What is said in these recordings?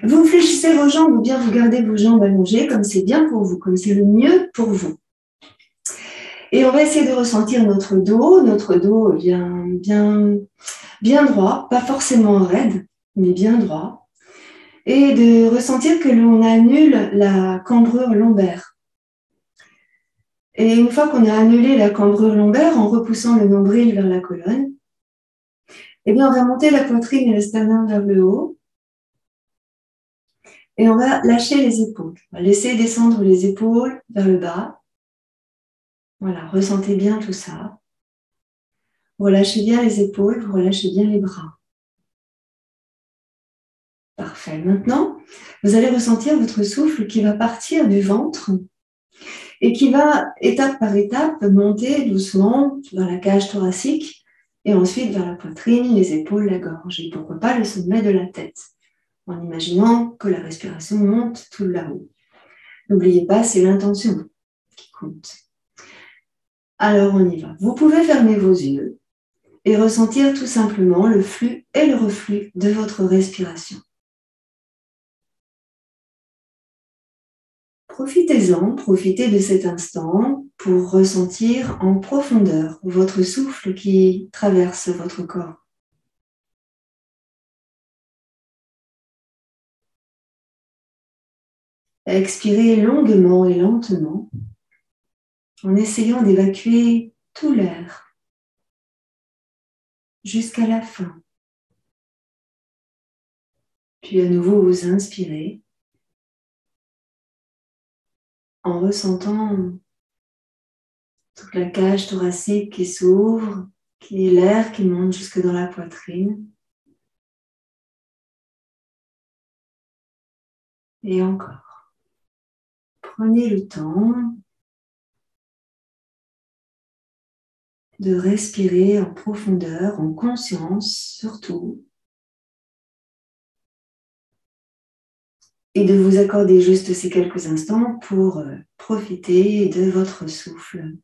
Vous fléchissez vos jambes ou bien vous gardez vos jambes allongées comme c'est bien pour vous, comme c'est le mieux pour vous. Et on va essayer de ressentir notre dos bien droit, pas forcément raide, mais bien droit. Et de ressentir que l'on annule la cambrure lombaire. Et une fois qu'on a annulé la cambrure lombaire en repoussant le nombril vers la colonne, eh bien on va monter la poitrine et le sternum vers le haut. Et on va lâcher les épaules. On va laisser descendre les épaules vers le bas. Voilà, ressentez bien tout ça. Vous relâchez bien les épaules, vous relâchez bien les bras. Parfait. Maintenant, vous allez ressentir votre souffle qui va partir du ventre et qui va, étape par étape, monter doucement vers la cage thoracique et ensuite vers la poitrine, les épaules, la gorge et pourquoi pas le sommet de la tête, en imaginant que la respiration monte tout là-haut. N'oubliez pas, c'est l'intention qui compte. Alors, on y va. Vous pouvez fermer vos yeux et ressentir tout simplement le flux et le reflux de votre respiration. Profitez-en, profitez de cet instant pour ressentir en profondeur votre souffle qui traverse votre corps. Expirez longuement et lentement en essayant d'évacuer tout l'air jusqu'à la fin. Puis à nouveau vous inspirez en ressentant toute la cage thoracique qui s'ouvre, qui est l'air qui monte jusque dans la poitrine. Et encore. Prenez le temps de respirer en profondeur, en conscience surtout, et de vous accorder juste ces quelques instants pour profiter de votre souffle.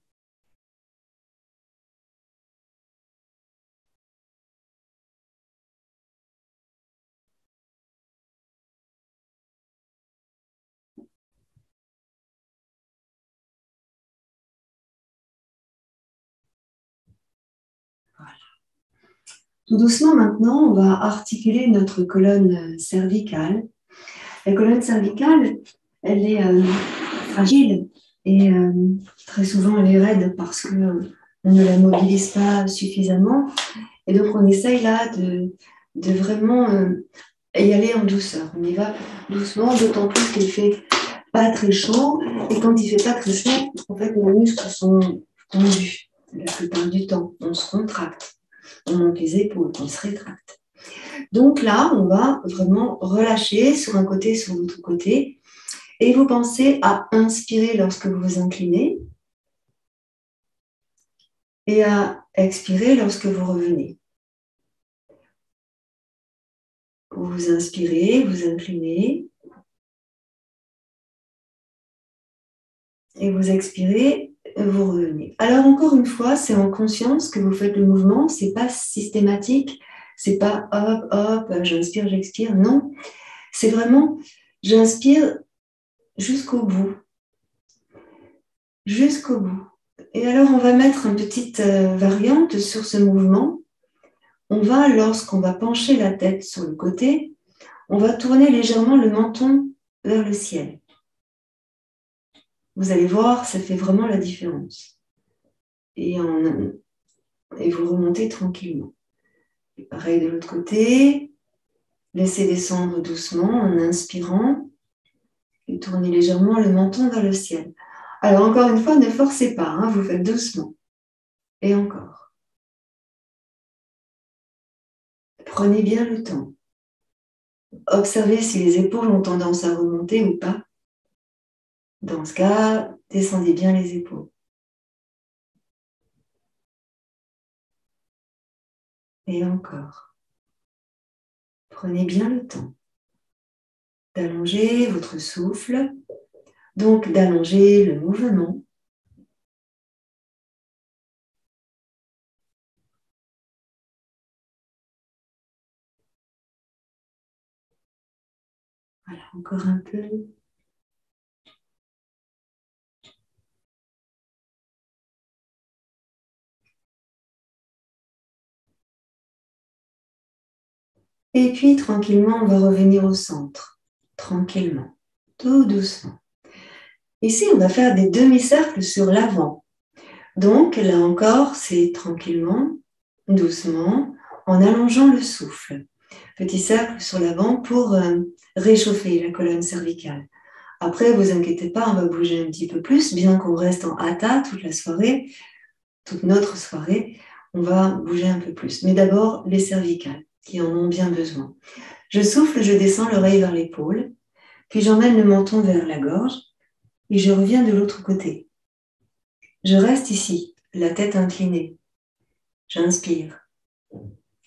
Voilà. Tout doucement maintenant, on va articuler notre colonne cervicale. La colonne cervicale, elle est fragile et très souvent elle est raide parce qu'on ne la mobilise pas suffisamment. Et donc on essaye là de vraiment y aller en douceur. On y va doucement, d'autant plus qu'il fait pas très chaud. Et quand il fait pas très chaud, en fait, nos muscles sont tendus la plupart du temps. On se contracte, on monte les épaules, on se rétracte. Donc là, on va vraiment relâcher sur un côté, sur l'autre côté. Et vous pensez à inspirer lorsque vous vous inclinez et à expirer lorsque vous revenez. Vous inspirez, vous inclinez et vous expirez, vous revenez. Alors encore une fois, c'est en conscience que vous faites le mouvement, c'est pas systématique, c'est pas hop, hop, j'inspire, j'expire, non. C'est vraiment, j'inspire jusqu'au bout. Jusqu'au bout. Et alors, on va mettre une petite variante sur ce mouvement. On va, lorsqu'on va pencher la tête sur le côté, on va tourner légèrement le menton vers le ciel. Vous allez voir, ça fait vraiment la différence. Et vous remontez tranquillement. Et pareil de l'autre côté, laissez descendre doucement en inspirant et tournez légèrement le menton vers le ciel. Alors encore une fois, ne forcez pas, hein, vous faites doucement. Et encore. Prenez bien le temps. Observez si les épaules ont tendance à remonter ou pas. Dans ce cas, descendez bien les épaules. Et encore. Prenez bien le temps d'allonger votre souffle, donc d'allonger le mouvement. Voilà, encore un peu. Et puis, tranquillement, on va revenir au centre. Tranquillement, tout doucement. Ici, on va faire des demi-cercles sur l'avant. Donc, là encore, c'est tranquillement, doucement, en allongeant le souffle. Petit cercle sur l'avant pour réchauffer la colonne cervicale. Après, vous inquiétez pas, on va bouger un petit peu plus, bien qu'on reste en hatha toute la soirée, toute notre soirée, on va bouger un peu plus. Mais d'abord, les cervicales, qui en ont bien besoin. Je souffle, je descends l'oreille vers l'épaule, puis j'emmène le menton vers la gorge, et je reviens de l'autre côté. Je reste ici, la tête inclinée. J'inspire.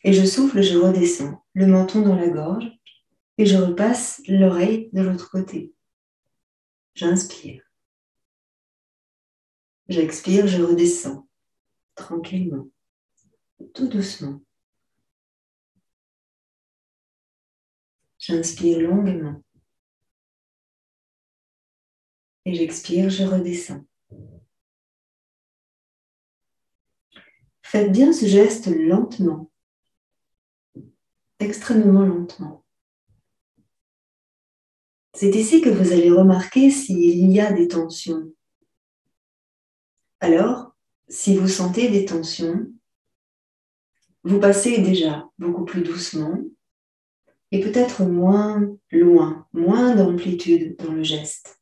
Et je souffle, je redescends, le menton dans la gorge, et je repasse l'oreille de l'autre côté. J'inspire. J'expire, je redescends, tranquillement, tout doucement. J'inspire longuement. Et j'expire, je redescends. Faites bien ce geste lentement, extrêmement lentement. C'est ici que vous allez remarquer s'il y a des tensions. Alors, si vous sentez des tensions, vous passez déjà beaucoup plus doucement et peut-être moins loin, moins d'amplitude dans le geste.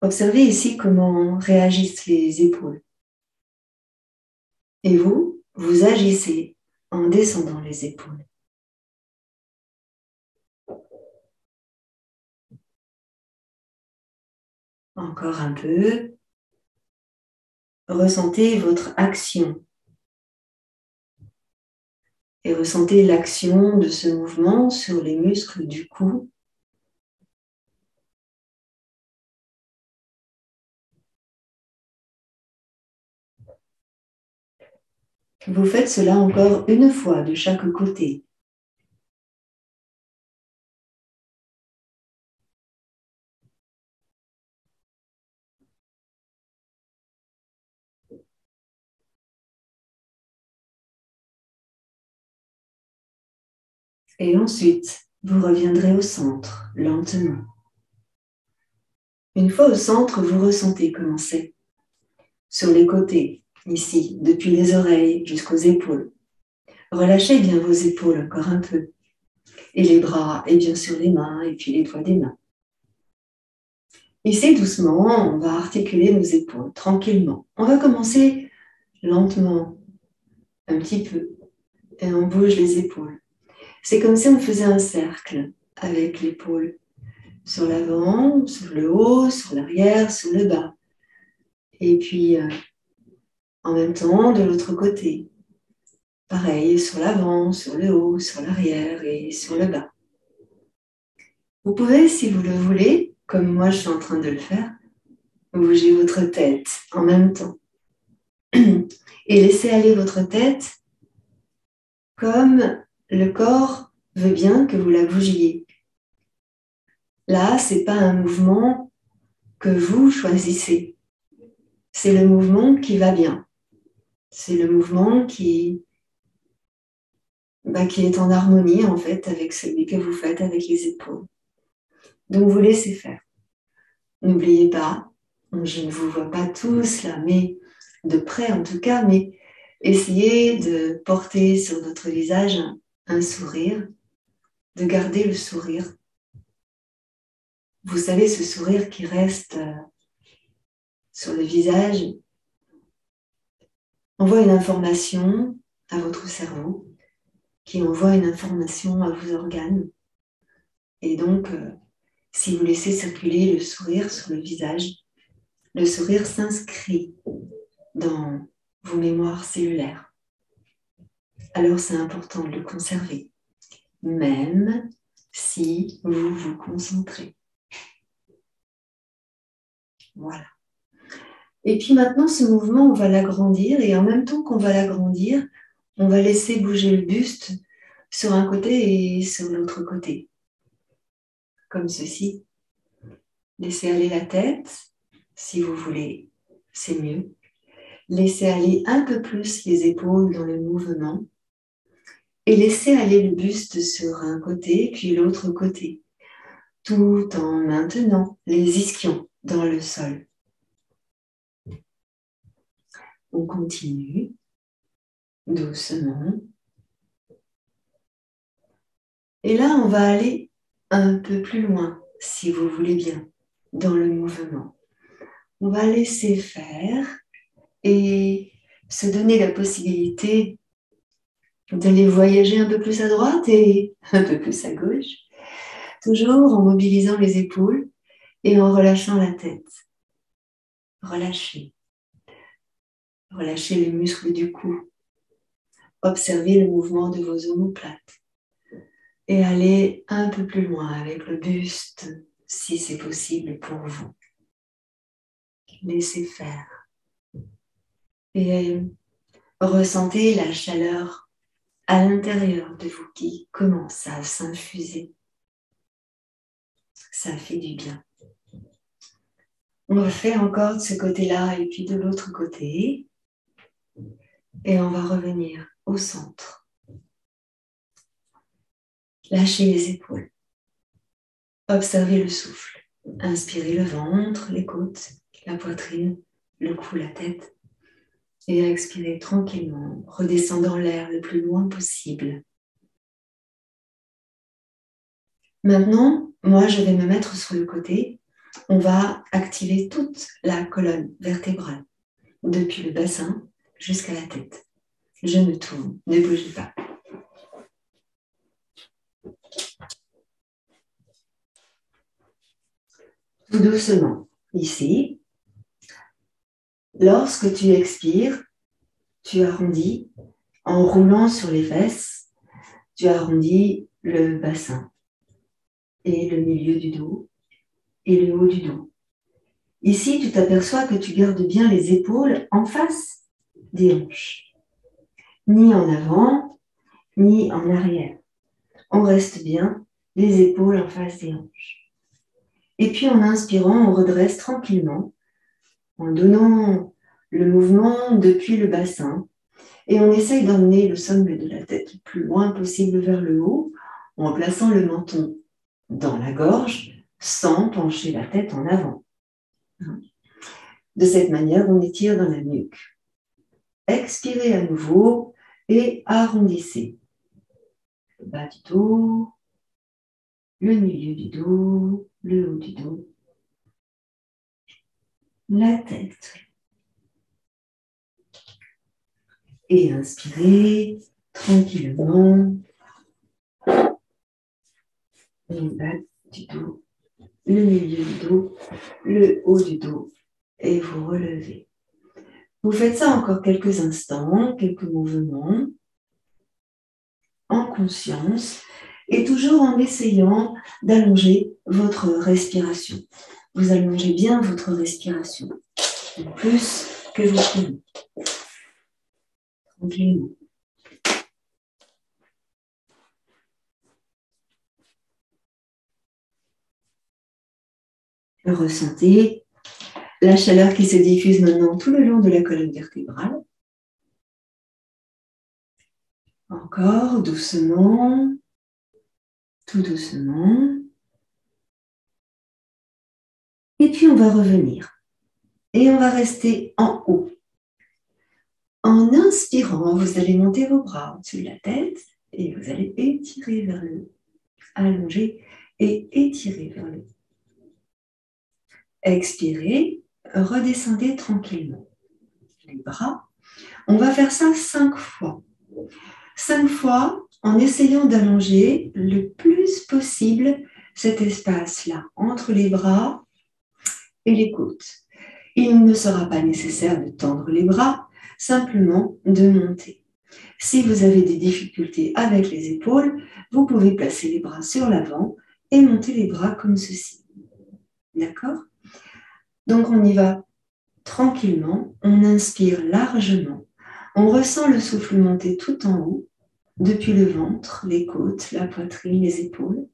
Observez ici comment réagissent les épaules. Et vous, vous agissez en descendant les épaules. Encore un peu. Ressentez votre action. Et ressentez l'action de ce mouvement sur les muscles du cou. Vous faites cela encore une fois de chaque côté. Et ensuite, vous reviendrez au centre, lentement. Une fois au centre, vous ressentez comment c'est. Sur les côtés, ici, depuis les oreilles jusqu'aux épaules. Relâchez bien vos épaules encore un peu. Et les bras, et bien sûr les mains, et puis les doigts des mains. Ici, doucement, on va articuler nos épaules, tranquillement. On va commencer lentement, un petit peu, et on bouge les épaules. C'est comme si on faisait un cercle avec l'épaule. Sur l'avant, sur le haut, sur l'arrière, sur le bas. Et puis, en même temps, de l'autre côté. Pareil, sur l'avant, sur le haut, sur l'arrière et sur le bas. Vous pouvez, si vous le voulez, comme moi je suis en train de le faire, bouger votre tête en même temps. Et laisser aller votre tête comme le corps veut bien que vous la bougiez. Là, ce n'est pas un mouvement que vous choisissez. C'est le mouvement qui va bien. C'est le mouvement qui est en harmonie en fait avec celui que vous faites avec les épaules. Donc vous laissez faire. N'oubliez pas, je ne vous vois pas tous là, mais de près en tout cas, mais essayez de porter sur votre visage un sourire, de garder le sourire. Vous savez, ce sourire qui reste sur le visage envoie une information à votre cerveau, qui envoie une information à vos organes. Et donc, si vous laissez circuler le sourire sur le visage, le sourire s'inscrit dans vos mémoires cellulaires. Alors, c'est important de le conserver, même si vous vous concentrez. Voilà. Et puis maintenant, ce mouvement, on va l'agrandir et en même temps qu'on va l'agrandir, on va laisser bouger le buste sur un côté et sur l'autre côté. Comme ceci. Laissez aller la tête, si vous voulez, c'est mieux. Laissez aller un peu plus les épaules dans le mouvement et laissez aller le buste sur un côté puis l'autre côté, tout en maintenant les ischions dans le sol. On continue doucement. Et là, on va aller un peu plus loin, si vous voulez bien, dans le mouvement. On va laisser faire et se donner la possibilité d'aller voyager un peu plus à droite et un peu plus à gauche, toujours en mobilisant les épaules et en relâchant la tête. Relâchez. Relâchez les muscles du cou. Observez le mouvement de vos omoplates. Et allez un peu plus loin avec le buste, si c'est possible pour vous. Laissez faire. Et ressentez la chaleur à l'intérieur de vous qui commence à s'infuser. Ça fait du bien. On va faire encore de ce côté-là et puis de l'autre côté. Et on va revenir au centre. Lâchez les épaules. Observez le souffle. Inspirez le ventre, les côtes, la poitrine, le cou, la tête. Et expirez tranquillement, redescendant l'air le plus loin possible. Maintenant, moi, je vais me mettre sur le côté. On va activer toute la colonne vertébrale, depuis le bassin jusqu'à la tête. Je me tourne, ne bougez pas. Tout doucement, ici. Lorsque tu expires, tu arrondis en roulant sur les fesses, tu arrondis le bassin et le milieu du dos et le haut du dos. Ici, tu t'aperçois que tu gardes bien les épaules en face des hanches, ni en avant, ni en arrière. On reste bien les épaules en face des hanches. Et puis en inspirant, on redresse tranquillement en donnant le mouvement depuis le bassin et on essaye d'emmener le sommet de la tête le plus loin possible vers le haut en plaçant le menton dans la gorge sans pencher la tête en avant. De cette manière, on étire dans la nuque. Expirez à nouveau et arrondissez. Le bas du dos, le milieu du dos, le haut du dos, la tête. Et inspirez tranquillement. Le bas du dos, le milieu du dos, le haut du dos. Et vous relevez. Vous faites ça encore quelques instants, quelques mouvements, en conscience, et toujours en essayant d'allonger votre respiration. Vous allongez bien votre respiration, le plus que vous pouvez. Tranquillement. Ressentez la chaleur qui se diffuse maintenant tout le long de la colonne vertébrale. Encore doucement, tout doucement. Et puis on va revenir. Et on va rester en haut. En inspirant, vous allez monter vos bras au-dessus de la tête et vous allez étirer vers le haut. Allonger et étirer vers le haut. Expirez, redescendez tranquillement. Les bras. On va faire ça 5 fois. 5 fois en essayant d'allonger le plus possible cet espace-là entre les bras et les côtes. Il ne sera pas nécessaire de tendre les bras, simplement de monter. Si vous avez des difficultés avec les épaules, vous pouvez placer les bras sur l'avant et monter les bras comme ceci. D'accord ? Donc on y va tranquillement, on inspire largement, on ressent le souffle monter tout en haut depuis le ventre, les côtes, la poitrine, les épaules.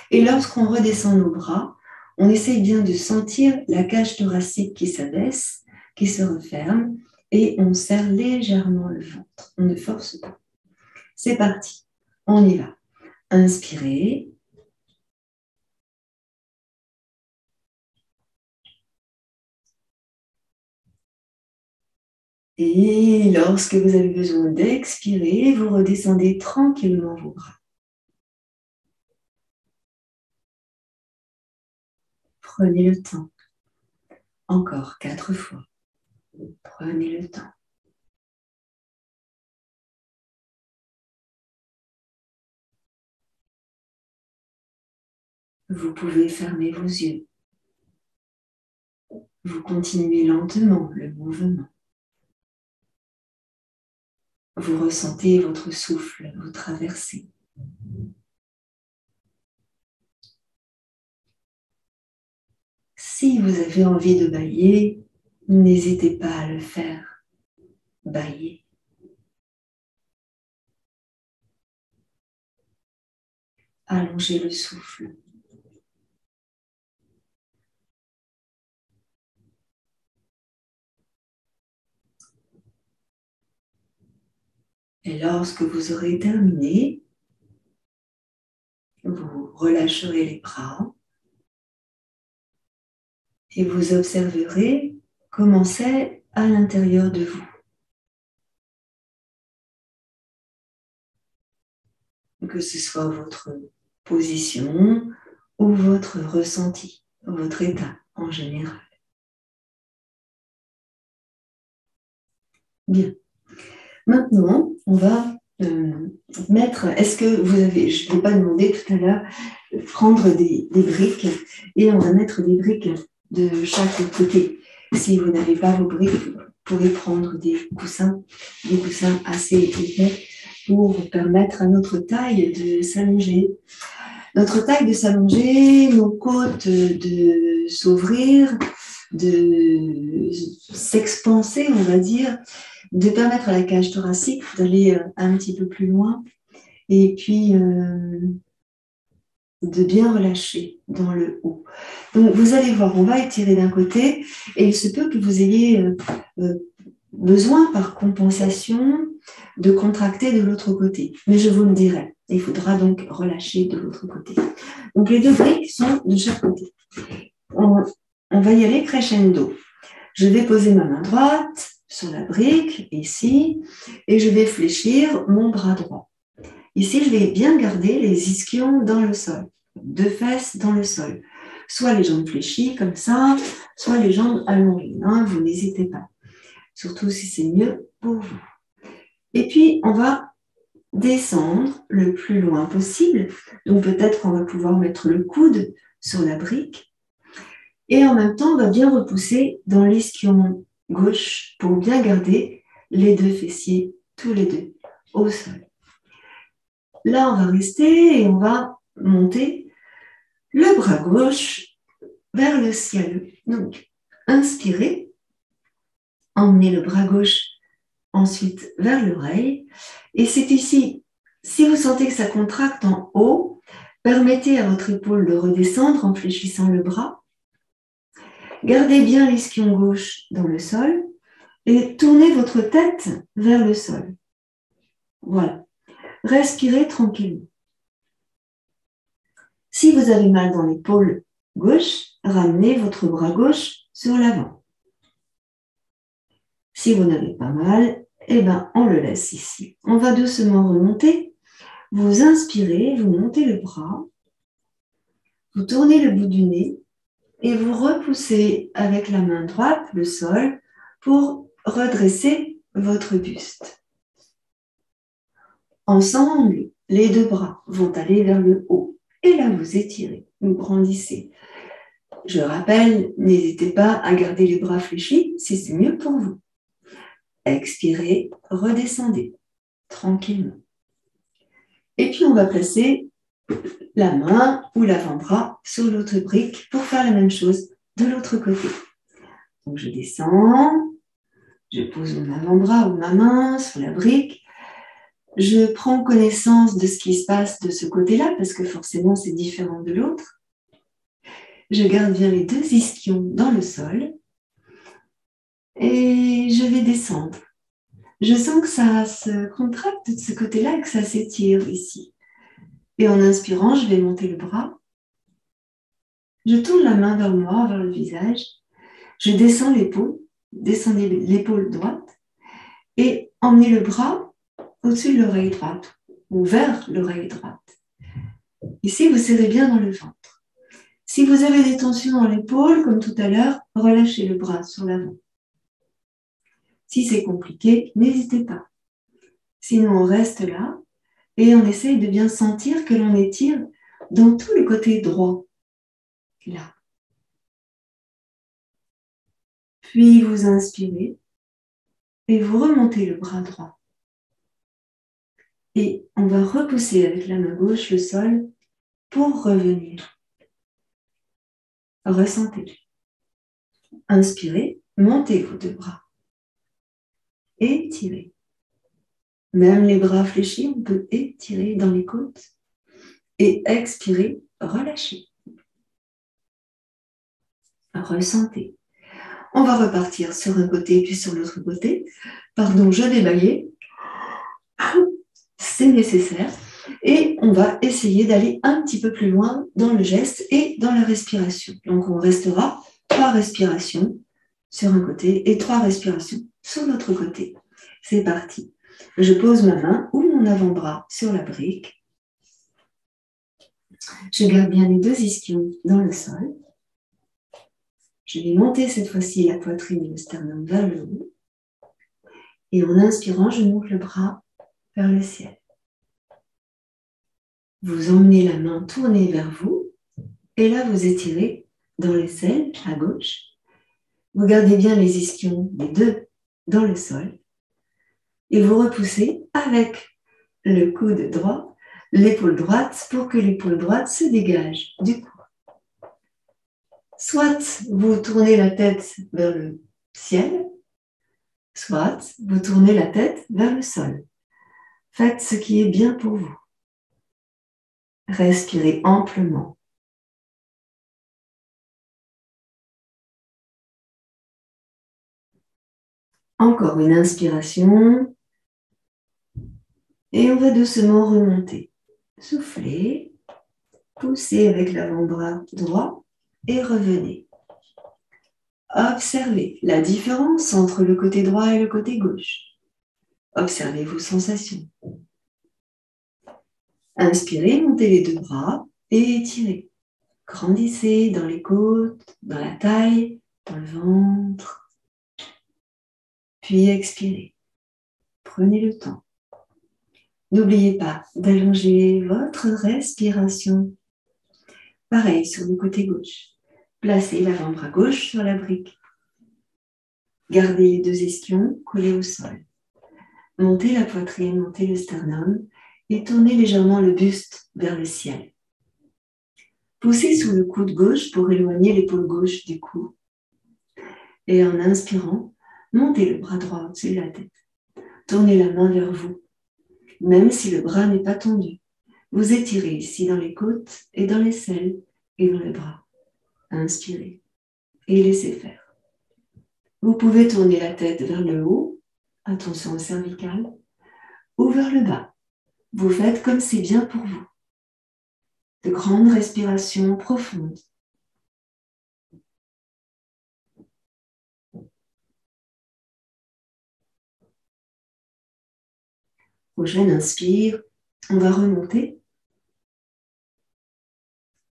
Et lorsqu'on redescend nos bras, on essaye bien de sentir la cage thoracique qui s'abaisse, qui se referme, et on serre légèrement le ventre. On ne force pas. C'est parti. On y va. Inspirez. Et lorsque vous avez besoin d'expirer, vous redescendez tranquillement vos bras. Prenez le temps. Encore 4 fois. Prenez le temps. Vous pouvez fermer vos yeux. Vous continuez lentement le mouvement. Vous ressentez votre souffle vous traverser. Si vous avez envie de bâiller, n'hésitez pas à le faire. Bâillez. Allongez le souffle. Et lorsque vous aurez terminé, vous relâcherez les bras et vous observerez comment c'est à l'intérieur de vous. Que ce soit votre position ou votre ressenti, votre état en général. Bien. Maintenant, on va mettre, est-ce que vous avez, je ne l'ai pas demandé tout à l'heure, prendre des briques et on va mettre des briques de chaque côté. Si vous n'avez pas vos briques, vous pouvez prendre des coussins assez épais pour permettre à notre taille de s'allonger. Notre taille de s'allonger, nos côtes de s'ouvrir, de s'expanser, on va dire, de permettre à la cage thoracique d'aller un petit peu plus loin et puis de bien relâcher dans le haut. Donc, vous allez voir, on va étirer d'un côté et il se peut que vous ayez besoin, par compensation, de contracter de l'autre côté. Mais je vous le dirai. Il faudra donc relâcher de l'autre côté. Donc, les deux briques sont de chaque côté. On va y aller crescendo. Je vais poser ma main droite sur la brique, ici, et je vais fléchir mon bras droit. Ici, je vais bien garder les ischions dans le sol, 2 fesses dans le sol. Soit les jambes fléchies comme ça, soit les jambes allongées. Hein, vous n'hésitez pas, surtout si c'est mieux pour vous. Et puis, on va descendre le plus loin possible. Donc, peut-être qu'on va pouvoir mettre le coude sur la brique. Et en même temps, on va bien repousser dans l'ischion gauche pour bien garder les 2 fessiers, tous les 2, au sol. Là, on va rester et on va monter le bras gauche vers le ciel. Donc, inspirez, emmenez le bras gauche ensuite vers l'oreille. Et c'est ici, si vous sentez que ça contracte en haut, permettez à votre épaule de redescendre en fléchissant le bras. Gardez bien l'ischion gauche dans le sol et tournez votre tête vers le sol. Voilà. Respirez tranquillement. Si vous avez mal dans l'épaule gauche, ramenez votre bras gauche sur l'avant. Si vous n'avez pas mal, eh ben, on le laisse ici. On va doucement remonter. Vous inspirez, vous montez le bras, vous tournez le bout du nez et vous repoussez avec la main droite le sol pour redresser votre buste. Ensemble, les 2 bras vont aller vers le haut. Et là, vous étirez, vous grandissez. Je rappelle, n'hésitez pas à garder les bras fléchis si c'est mieux pour vous. Expirez, redescendez tranquillement. Et puis, on va placer la main ou l'avant-bras sur l'autre brique pour faire la même chose de l'autre côté. Donc, je descends, je pose mon avant-bras ou ma main sur la brique. Je prends connaissance de ce qui se passe de ce côté-là, parce que forcément, c'est différent de l'autre. Je garde bien les deux ischions dans le sol et je vais descendre. Je sens que ça se contracte de ce côté-là et que ça s'étire ici. Et en inspirant, je vais monter le bras. Je tourne la main vers moi, vers le visage. Je descends l'épaule, descendez l'épaule droite et emmenez le bras au-dessus de l'oreille droite ou vers l'oreille droite. Ici, vous serrez bien dans le ventre. Si vous avez des tensions dans l'épaule, comme tout à l'heure, relâchez le bras sur l'avant. Si c'est compliqué, n'hésitez pas. Sinon, on reste là et on essaye de bien sentir que l'on étire dans tout le côté droit. Là. Puis vous inspirez et vous remontez le bras droit. Et on va repousser avec la main gauche le sol pour revenir. Ressentez. Inspirez, montez vos deux bras. Étirez. Même les bras fléchis, on peut étirer dans les côtes. Et expirez, relâchez. Ressentez. On va repartir sur un côté puis sur l'autre côté. Pardon, je vais bâiller. C'est nécessaire. Et on va essayer d'aller un petit peu plus loin dans le geste et dans la respiration. Donc, on restera 3 respirations sur un côté et 3 respirations sur l'autre côté. C'est parti. Je pose ma main ou mon avant-bras sur la brique. Je garde bien les deux ischions dans le sol. Je vais monter cette fois-ci la poitrine et le sternum vers le haut. Et en inspirant, je monte le bras vers le ciel. Vous emmenez la main tournée vers vous. Et là, vous étirez dans l'aisselle à gauche. Vous gardez bien les ischions, les deux, dans le sol. Et vous repoussez avec le coude droit, l'épaule droite, pour que l'épaule droite se dégage du cou. Soit vous tournez la tête vers le ciel, soit vous tournez la tête vers le sol. Faites ce qui est bien pour vous. Respirez amplement. Encore une inspiration. Et on va doucement remonter. Soufflez, poussez avec l'avant-bras droit et revenez. Observez la différence entre le côté droit et le côté gauche. Observez vos sensations. Inspirez, montez les deux bras et étirez. Grandissez dans les côtes, dans la taille, dans le ventre. Puis expirez. Prenez le temps. N'oubliez pas d'allonger votre respiration. Pareil sur le côté gauche. Placez l'avant-bras gauche sur la brique. Gardez les deux ischions collés au sol. Montez la poitrine, montez le sternum et tournez légèrement le buste vers le ciel. Poussez sous le coude gauche pour éloigner l'épaule gauche du cou. Et en inspirant, montez le bras droit au-dessus de la tête. Tournez la main vers vous, même si le bras n'est pas tendu. Vous étirez ici dans les côtes et dans l'aisselle et dans le bras. Inspirez et laissez faire. Vous pouvez tourner la tête vers le haut, attention au cervical, ou vers le bas. Vous faites comme c'est bien pour vous. De grandes respirations profondes. Prochaine inspire, on va remonter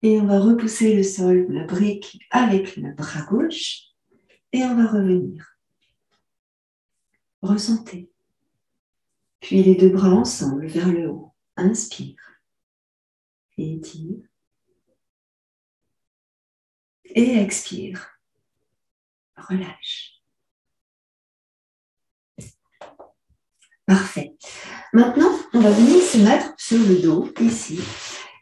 et on va repousser le sol, la brique avec le bras gauche et on va revenir. Ressentez. Puis les deux bras ensemble vers le haut. Inspire. Étire. Et expire. Relâche. Parfait. Maintenant, on va venir se mettre sur le dos, ici.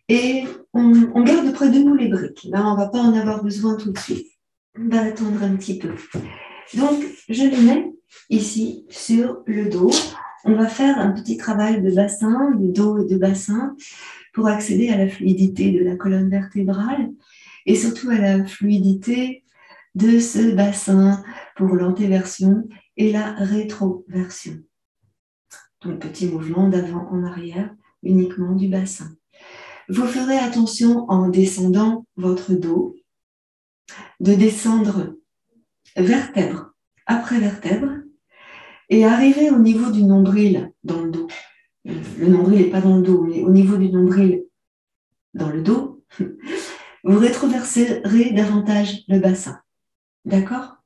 Et on garde près de nous les briques. Là, on ne va pas en avoir besoin tout de suite. On va attendre un petit peu. Donc, je les mets ici sur le dos. on va faire un petit travail de bassin, de dos et de bassin, pour accéder à la fluidité de la colonne vertébrale et surtout à la fluidité de ce bassin pour l'antéversion et la rétroversion. Donc, petit mouvement d'avant en arrière uniquement du bassin. Vous ferez attention en descendant votre dos, de descendre vertèbre après vertèbre et arriver au niveau du nombril dans le dos. Le nombril n'est pas dans le dos, mais au niveau du nombril dans le dos, vous rétroverserez davantage le bassin. D'accord?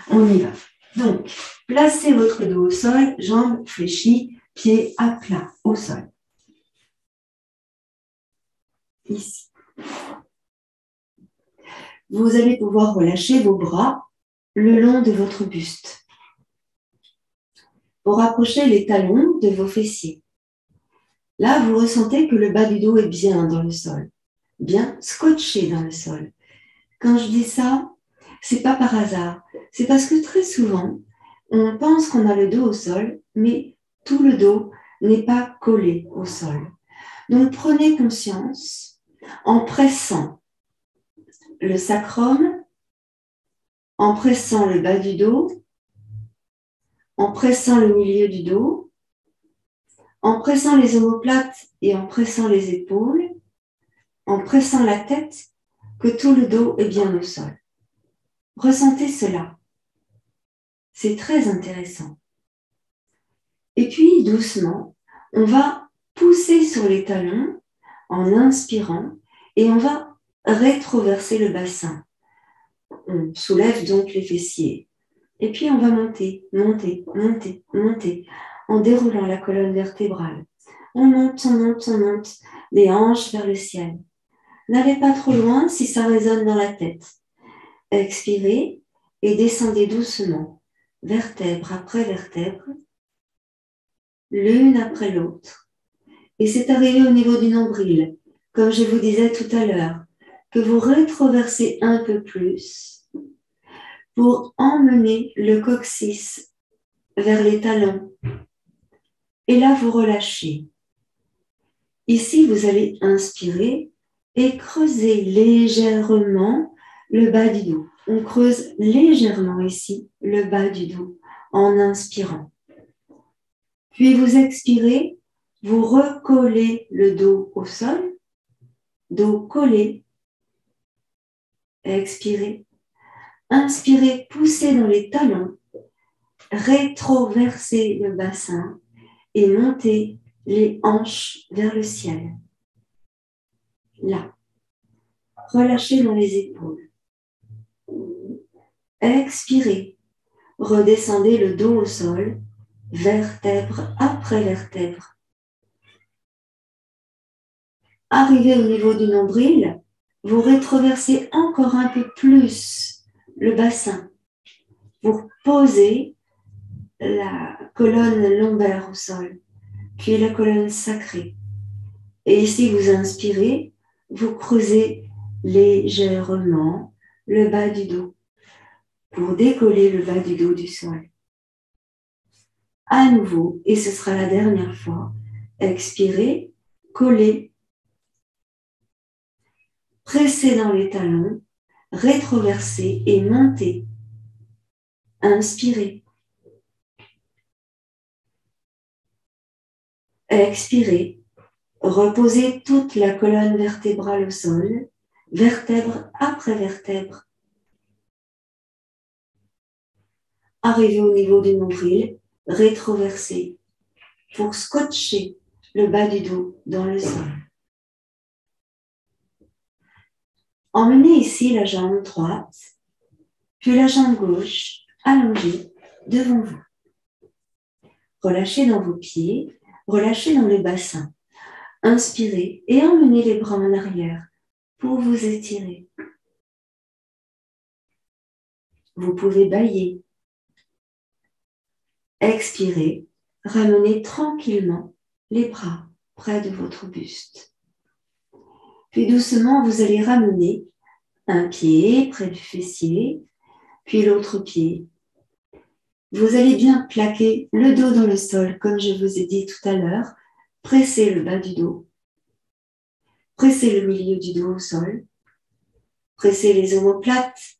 On y va. Donc, placez votre dos au sol, jambes fléchies, pieds à plat au sol. Ici. Vous allez pouvoir relâcher vos bras le long de votre buste pour rapprocher les talons de vos fessiers. Là, vous ressentez que le bas du dos est bien dans le sol, bien scotché dans le sol. Quand je dis ça, c'est pas par hasard. C'est parce que très souvent, on pense qu'on a le dos au sol, mais tout le dos n'est pas collé au sol. Donc, prenez conscience en pressant le sacrum, en pressant le bas du dos, en pressant le milieu du dos, en pressant les omoplates et en pressant les épaules, en pressant la tête, que tout le dos est bien au sol. Ressentez cela. C'est très intéressant. Et puis, doucement, on va pousser sur les talons en inspirant et on va rétroverser le bassin. On soulève donc les fessiers. Et puis, on va monter, monter, monter, monter en déroulant la colonne vertébrale. On monte, on monte, on monte, les hanches vers le ciel. N'allez pas trop loin si ça résonne dans la tête. Expirez et descendez doucement, vertèbre après vertèbre, l'une après l'autre. Et c'est arrivé au niveau du nombril, comme je vous disais tout à l'heure, que vous rétroversez un peu plus pour emmener le coccyx vers les talons. Et là, vous relâchez. Ici, vous allez inspirer et creuser légèrement le bas du dos. On creuse légèrement ici le bas du dos en inspirant. Puis vous expirez, vous recollez le dos au sol, dos collé. Expirez. Inspirez, poussez dans les talons, rétroversez le bassin et montez les hanches vers le ciel. Là. Relâchez dans les épaules. Expirez. Redescendez le dos au sol, vertèbre après vertèbre. Arrivez au niveau du nombril, vous rétroversez encore un peu plus le bassin. Vous posez la colonne lombaire au sol, puis la colonne sacrée. Et ici, vous inspirez, vous creusez légèrement le bas du dos pour décoller le bas du dos du sol. À nouveau, et ce sera la dernière fois, expirez, collez, pressez dans les talons, rétroversez et montez. Inspirez. Expirez. Reposez toute la colonne vertébrale au sol, vertèbre après vertèbre. Arrivez au niveau du nombril, rétroversez pour scotcher le bas du dos dans le sol. Emmenez ici la jambe droite, puis la jambe gauche allongée devant vous. Relâchez dans vos pieds, relâchez dans le bassin. Inspirez et emmenez les bras en arrière pour vous étirer. Vous pouvez bâiller. Expirez, ramenez tranquillement les bras près de votre buste. Puis doucement, vous allez ramener un pied près du fessier, puis l'autre pied. vous allez bien plaquer le dos dans le sol, comme je vous ai dit tout à l'heure. Pressez le bas du dos. Pressez le milieu du dos au sol. Pressez les omoplates,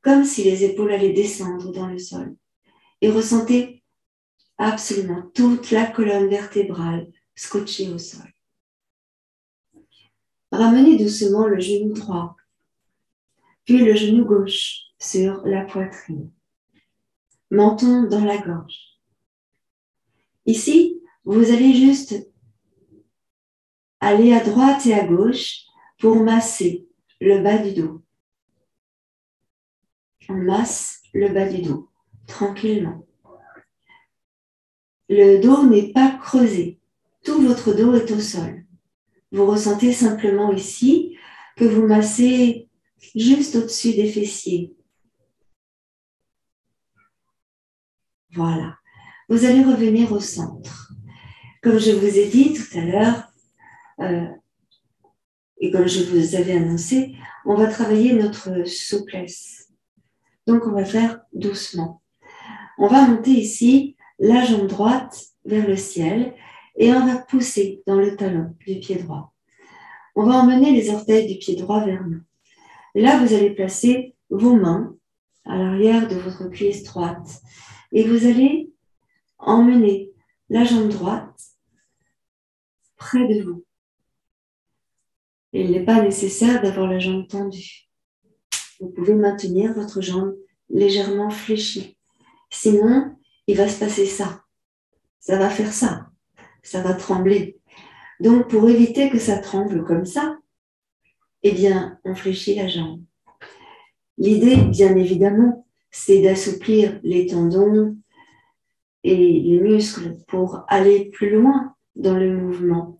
comme si les épaules allaient descendre dans le sol. Et ressentez absolument toute la colonne vertébrale scotchée au sol. Ramenez doucement le genou droit, puis le genou gauche sur la poitrine. Menton dans la gorge. Ici, vous allez juste aller à droite et à gauche pour masser le bas du dos. On masse le bas du dos, tranquillement. Le dos n'est pas creusé. Tout votre dos est au sol. Vous ressentez simplement ici que vous massez juste au-dessus des fessiers. Voilà. Vous allez revenir au centre. Comme je vous ai dit tout à l'heure, et comme je vous avais annoncé, on va travailler notre souplesse. Donc, on va faire doucement. On va monter ici la jambe droite vers le ciel et on va pousser dans le talon du pied droit. On va emmener les orteils du pied droit vers nous. Et là, vous allez placer vos mains à l'arrière de votre cuisse droite et vous allez emmener la jambe droite près de vous. Il n'est pas nécessaire d'avoir la jambe tendue. Vous pouvez maintenir votre jambe légèrement fléchie. Sinon, il va se passer ça. Ça va faire ça. Ça va trembler. Donc, pour éviter que ça tremble comme ça, eh bien, on fléchit la jambe. L'idée, bien évidemment, c'est d'assouplir les tendons et les muscles pour aller plus loin dans le mouvement.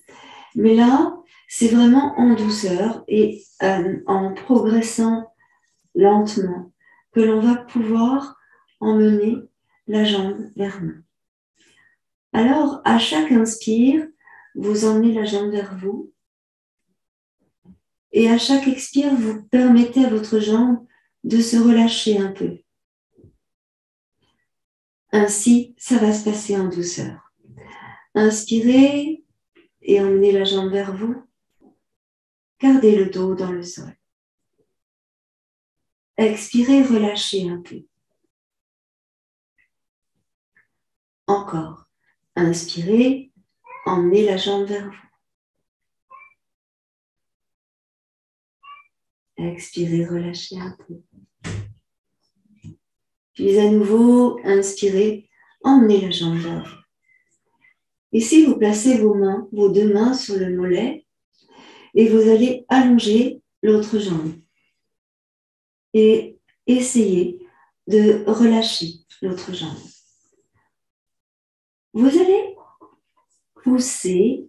Mais là, c'est vraiment en douceur et en progressant lentement que l'on va pouvoir emmener la jambe vers nous. Alors, à chaque inspire, vous emmenez la jambe vers vous et à chaque expire, vous permettez à votre jambe de se relâcher un peu. Ainsi, ça va se passer en douceur. Inspirez et emmenez la jambe vers vous. Gardez le dos dans le sol. Expirez, relâchez un peu. Encore. Inspirez, emmenez la jambe vers vous. Expirez, relâchez un peu. Puis à nouveau, inspirez, emmenez la jambe vers vous. Ici, vous placez vos deux mains sur le mollet et vous allez allonger l'autre jambe. Et essayez de relâcher l'autre jambe. Vous allez pousser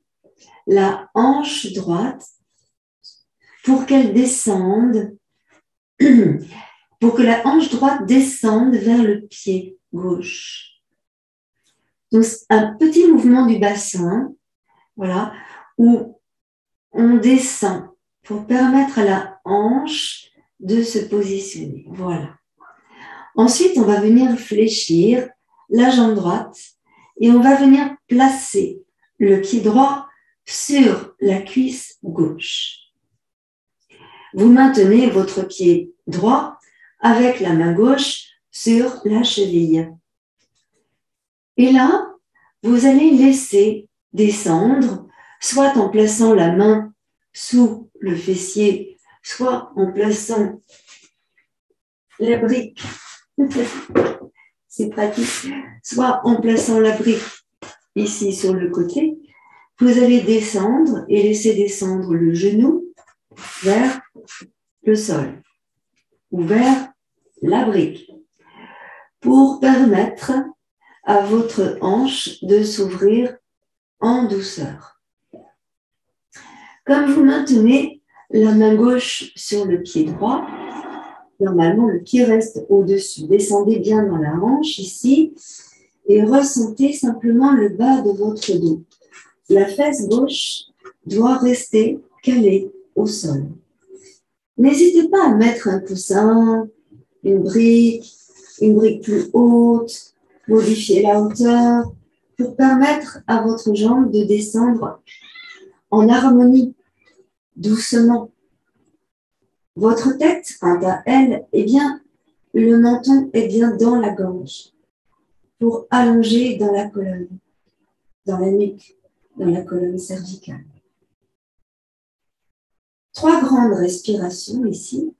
la hanche droite pour qu'elle descende, pour que la hanche droite descende vers le pied gauche. Donc, un petit mouvement du bassin, voilà, où on descend pour permettre à la hanche de se positionner. Voilà. Ensuite, on va venir fléchir la jambe droite et on va venir placer le pied droit sur la cuisse gauche. Vous maintenez votre pied droit avec la main gauche sur la cheville. Et là, vous allez laisser descendre, soit en plaçant la main sous le fessier, soit en plaçant la brique, c'est pratique, soit en plaçant la brique ici sur le côté. Vous allez descendre et laisser descendre le genou vers le sol ou vers la brique pour permettre à votre hanche de s'ouvrir en douceur. Comme vous maintenez la main gauche sur le pied droit, normalement le pied reste au-dessus. Descendez bien dans la hanche ici et ressentez simplement le bas de votre dos. La fesse gauche doit rester calée au sol. N'hésitez pas à mettre un coussin, une brique une brique plus haute, modifiez la hauteur pour permettre à votre jambe de descendre en harmonie, doucement. Votre tête, quant à elle, eh bien, le menton est bien dans la gorge pour allonger dans la colonne, dans la nuque, dans la colonne cervicale. 3 grandes respirations ici.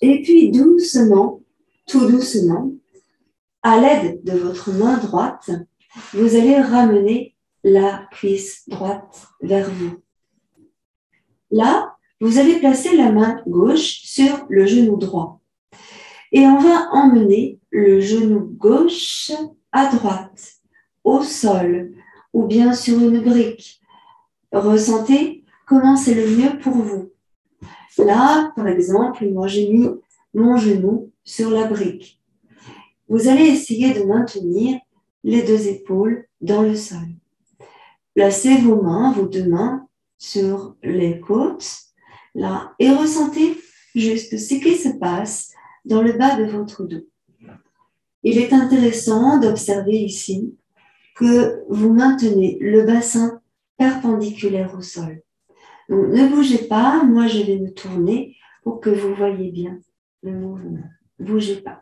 Et puis doucement, tout doucement, à l'aide de votre main droite, vous allez ramener la cuisse droite vers vous. Là, vous allez placer la main gauche sur le genou droit. Et on va emmener le genou gauche à droite, au sol, ou bien sur une brique. Ressentez comment c'est le mieux pour vous. Là, par exemple, moi j'ai mis mon genou sur la brique. Vous allez essayer de maintenir les 2 épaules dans le sol. Placez vos mains, vos 2 mains sur les côtes, là, et ressentez juste ce qui se passe dans le bas de votre dos. Il est intéressant d'observer ici que vous maintenez le bassin perpendiculaire au sol. Donc, ne bougez pas, moi je vais me tourner pour que vous voyez bien le mouvement. Ne bougez pas.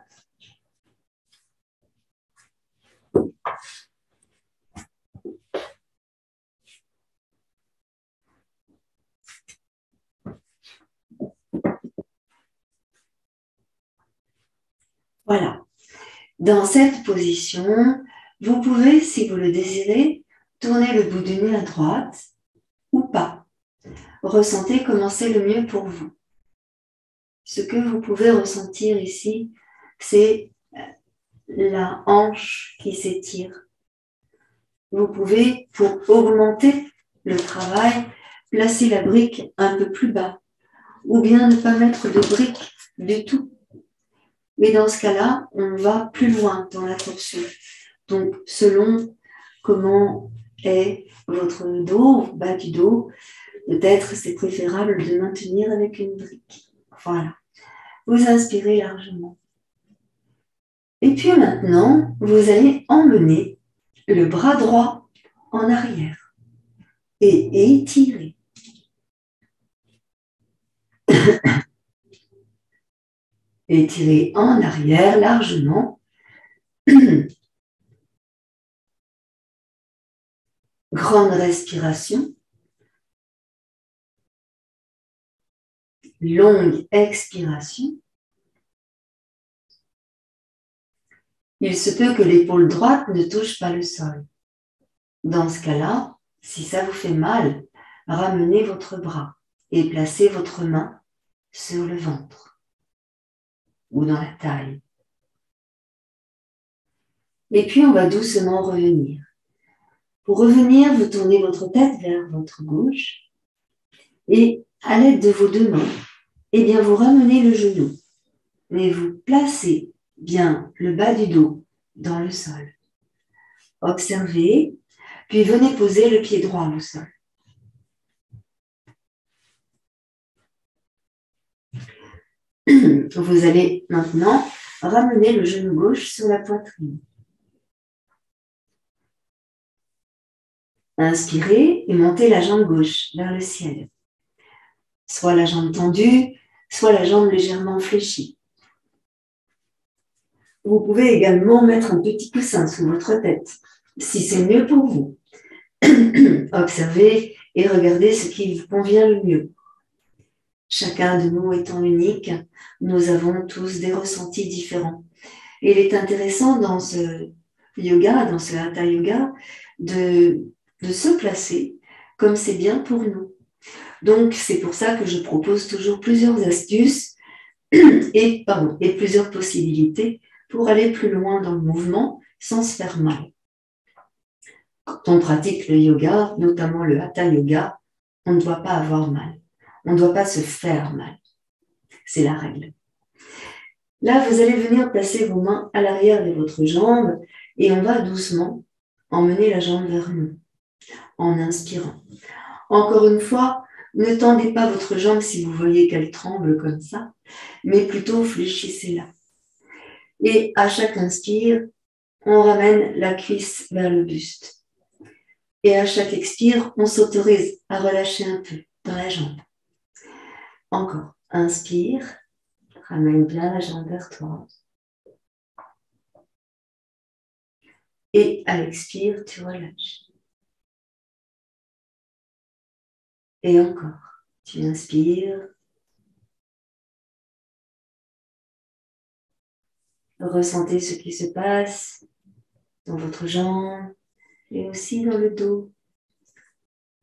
Voilà. Dans cette position, vous pouvez, si vous le désirez, tourner le bout du nez à droite ou pas. Ressentez comment c'est le mieux pour vous. Ce que vous pouvez ressentir ici, c'est la hanche qui s'étire. Vous pouvez, pour augmenter le travail, placer la brique un peu plus bas ou bien ne pas mettre de brique du tout. Mais dans ce cas-là, on va plus loin dans la torsion. Donc, selon comment est votre dos, bas du dos, peut-être c'est préférable de maintenir avec une brique. Voilà. Vous inspirez largement. Et puis maintenant, vous allez emmener le bras droit en arrière et étirer. Étirez en arrière largement. Grande respiration. Longue expiration. Il se peut que l'épaule droite ne touche pas le sol. Dans ce cas-là, si ça vous fait mal, ramenez votre bras et placez votre main sur le ventre ou dans la taille. Et puis, on va doucement revenir. Pour revenir, vous tournez votre tête vers votre gauche et à l'aide de vos 2 mains, eh bien, vous ramenez le genou, mais vous placez bien le bas du dos dans le sol. Observez, puis venez poser le pied droit au sol. Vous allez maintenant ramener le genou gauche sur la poitrine. Inspirez et montez la jambe gauche vers le ciel. Soit la jambe tendue, soit la jambe légèrement fléchie. Vous pouvez également mettre un petit coussin sous votre tête, si c'est mieux pour vous. Observez et regardez ce qui vous convient le mieux. Chacun de nous étant unique, nous avons tous des ressentis différents. Et il est intéressant dans ce yoga, dans ce hatha yoga, de se placer comme c'est bien pour nous. Donc, c'est pour ça que je propose toujours plusieurs astuces et plusieurs possibilités pour aller plus loin dans le mouvement sans se faire mal. Quand on pratique le yoga, notamment le hatha yoga, On ne doit pas avoir mal. On ne doit pas se faire mal. C'est la règle. Là, vous allez venir placer vos mains à l'arrière de votre jambe et on va doucement emmener la jambe vers nous en inspirant. Encore une fois, ne tendez pas votre jambe si vous voyez qu'elle tremble comme ça, mais plutôt fléchissez-la. Et à chaque inspire, on ramène la cuisse vers le buste. Et à chaque expire, on s'autorise à relâcher un peu dans la jambe. Encore, inspire, ramène bien la jambe vers toi. Et à l'expire, tu relâches. Et encore, tu inspires. Ressentez ce qui se passe dans votre jambe et aussi dans le dos.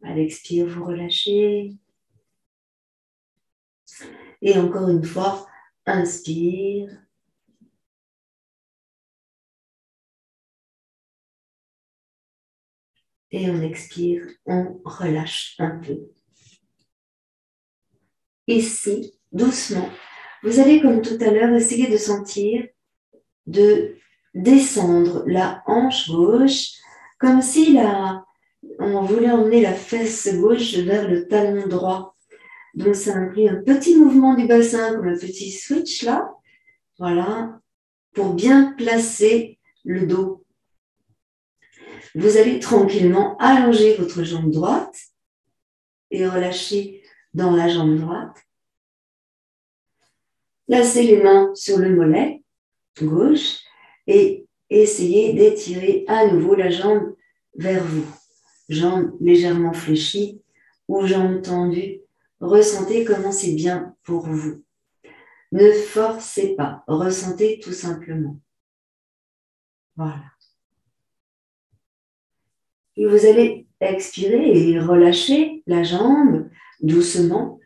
À l'expire, vous relâchez. Et encore une fois, inspire. Et on expire, on relâche un peu. Ici, doucement, vous allez, comme tout à l'heure, essayer de sentir, de descendre la hanche gauche, comme si on voulait emmener la fesse gauche vers le talon droit. Donc, ça inclut un petit mouvement du bassin, comme un petit switch là. Voilà, pour bien placer le dos. Vous allez tranquillement allonger votre jambe droite et relâcher dans la jambe droite. Placez les mains sur le mollet gauche et essayez d'étirer à nouveau la jambe vers vous. Jambe légèrement fléchie ou jambe tendue. Ressentez comment c'est bien pour vous. Ne forcez pas, ressentez tout simplement. Voilà. Et vous allez expirer et relâcher la jambe doucement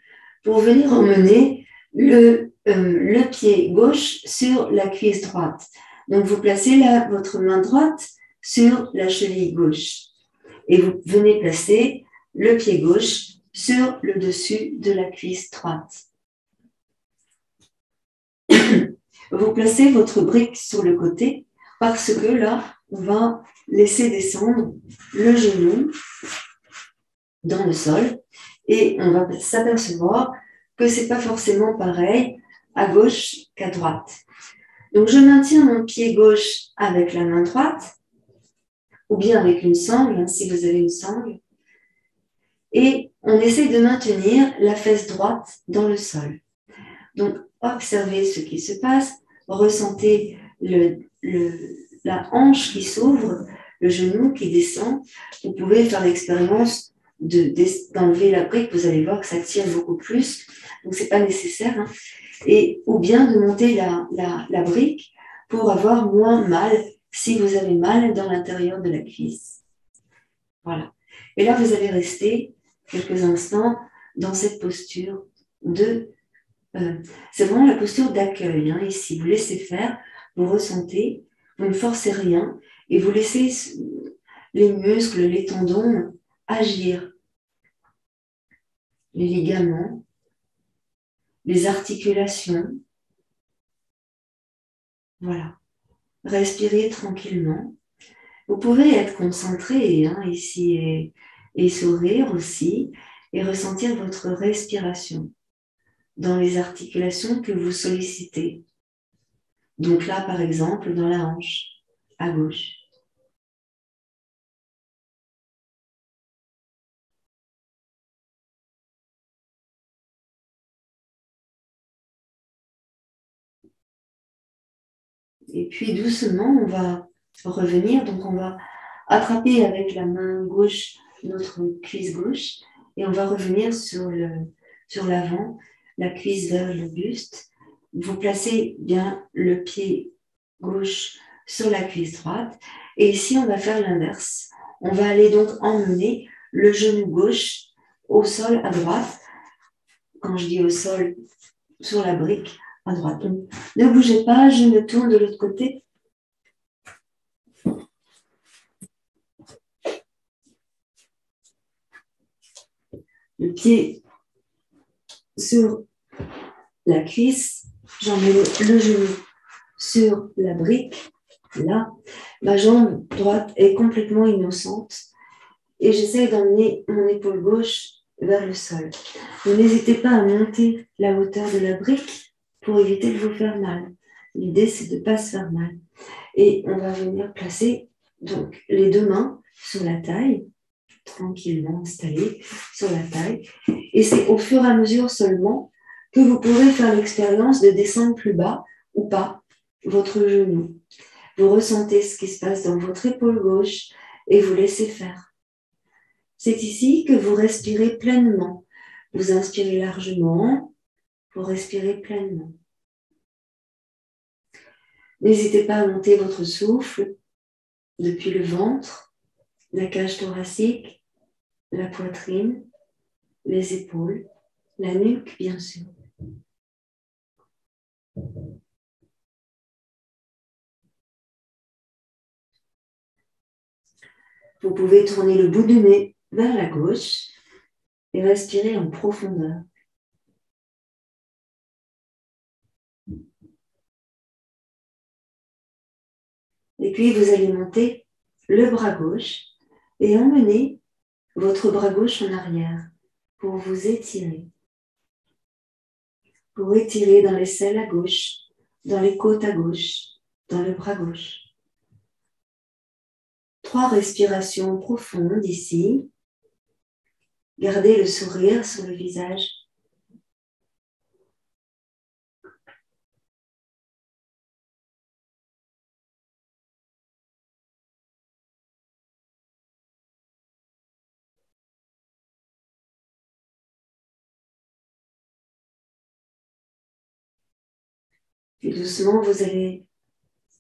pour venir emmener le pied gauche sur la cuisse droite. Donc, vous placez votre main droite sur la cheville gauche et vous venez placer le pied gauche sur le dessus de la cuisse droite. Vous placez votre brique sur le côté parce que là, on va laisser descendre le genou dans le sol et on va s'apercevoir que ce n'est pas forcément pareil à gauche qu'à droite. Donc, je maintiens mon pied gauche avec la main droite ou bien avec une sangle, si vous avez une sangle, et on essaie de maintenir la fesse droite dans le sol. Donc, observez ce qui se passe, ressentez la hanche qui s'ouvre, le genou qui descend. Vous pouvez faire l'expérience d'enlever la brique, vous allez voir que ça tire beaucoup plus, donc ce n'est pas nécessaire. Hein. Ou bien de monter la brique pour avoir moins mal si vous avez mal dans l'intérieur de la cuisse. Voilà. Et là, vous allez rester quelques instants dans cette posture c'est vraiment la posture d'accueil. Hein, ici, vous laissez faire, vous ressentez, vous ne forcez rien et vous laissez les muscles, les tendons agir. Les ligaments, les articulations. Voilà. Respirez tranquillement. Vous pouvez être concentré ici et sourire aussi et ressentir votre respiration dans les articulations que vous sollicitez. Donc là, par exemple, dans la hanche, à gauche. Et puis doucement, on va revenir. Donc on va attraper avec la main gauche notre cuisse gauche et on va revenir sur l'avant, la cuisse vers le buste. Vous placez bien le pied gauche sur la cuisse droite. Et ici, on va faire l'inverse. On va aller donc emmener le genou gauche au sol à droite. Quand je dis au sol, sur la brique à droite. Donc, ne bougez pas, je me tourne de l'autre côté. le pied sur la cuisse, j'emmène le genou sur la brique, là. Ma jambe droite est complètement innocente et j'essaie d'emmener mon épaule gauche vers le sol. N'hésitez pas à monter la hauteur de la brique pour éviter de vous faire mal. L'idée, c'est de ne pas se faire mal. Et on va venir placer donc les deux mains sur la taille, tranquillement installées sur la taille. Et c'est au fur et à mesure seulement que vous pourrez faire l'expérience de descendre plus bas ou pas votre genou. Vous ressentez ce qui se passe dans votre épaule gauche et vous laissez faire. C'est ici que vous respirez pleinement. Vous inspirez largement, vous respirez pleinement. N'hésitez pas à monter votre souffle depuis le ventre, la cage thoracique, la poitrine, les épaules, la nuque, bien sûr. Vous pouvez tourner le bout du nez vers la gauche et respirer en profondeur. Et puis, vous allez monter le bras gauche et emmener votre bras gauche en arrière pour vous étirer. Pour étirer dans les selles à gauche, dans les côtes à gauche, dans le bras gauche. 3 respirations profondes ici. Gardez le sourire sur le visage. Puis doucement, vous allez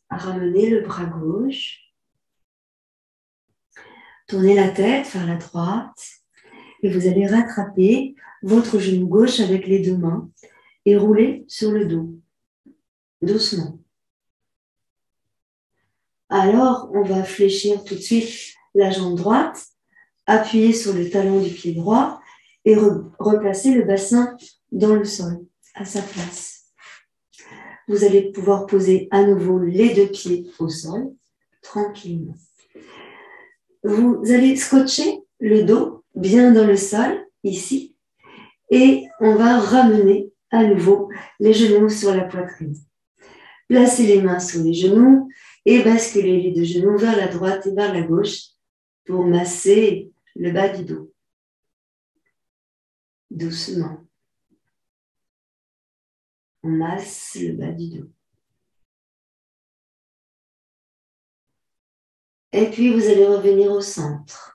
ramener le bras gauche. Tournez la tête vers la droite. Et vous allez rattraper votre genou gauche avec les 2 mains et rouler sur le dos, doucement. Alors, on va fléchir tout de suite la jambe droite, appuyer sur le talon du pied droit et replacer le bassin dans le sol, à sa place. Vous allez pouvoir poser à nouveau les 2 pieds au sol, tranquillement. Vous allez scotcher le dos bien dans le sol, ici, et on va ramener à nouveau les genoux sur la poitrine. Placez les mains sur les genoux et basculez les 2 genoux vers la droite et vers la gauche pour masser le bas du dos. Doucement. On masse le bas du dos. Et puis vous allez revenir au centre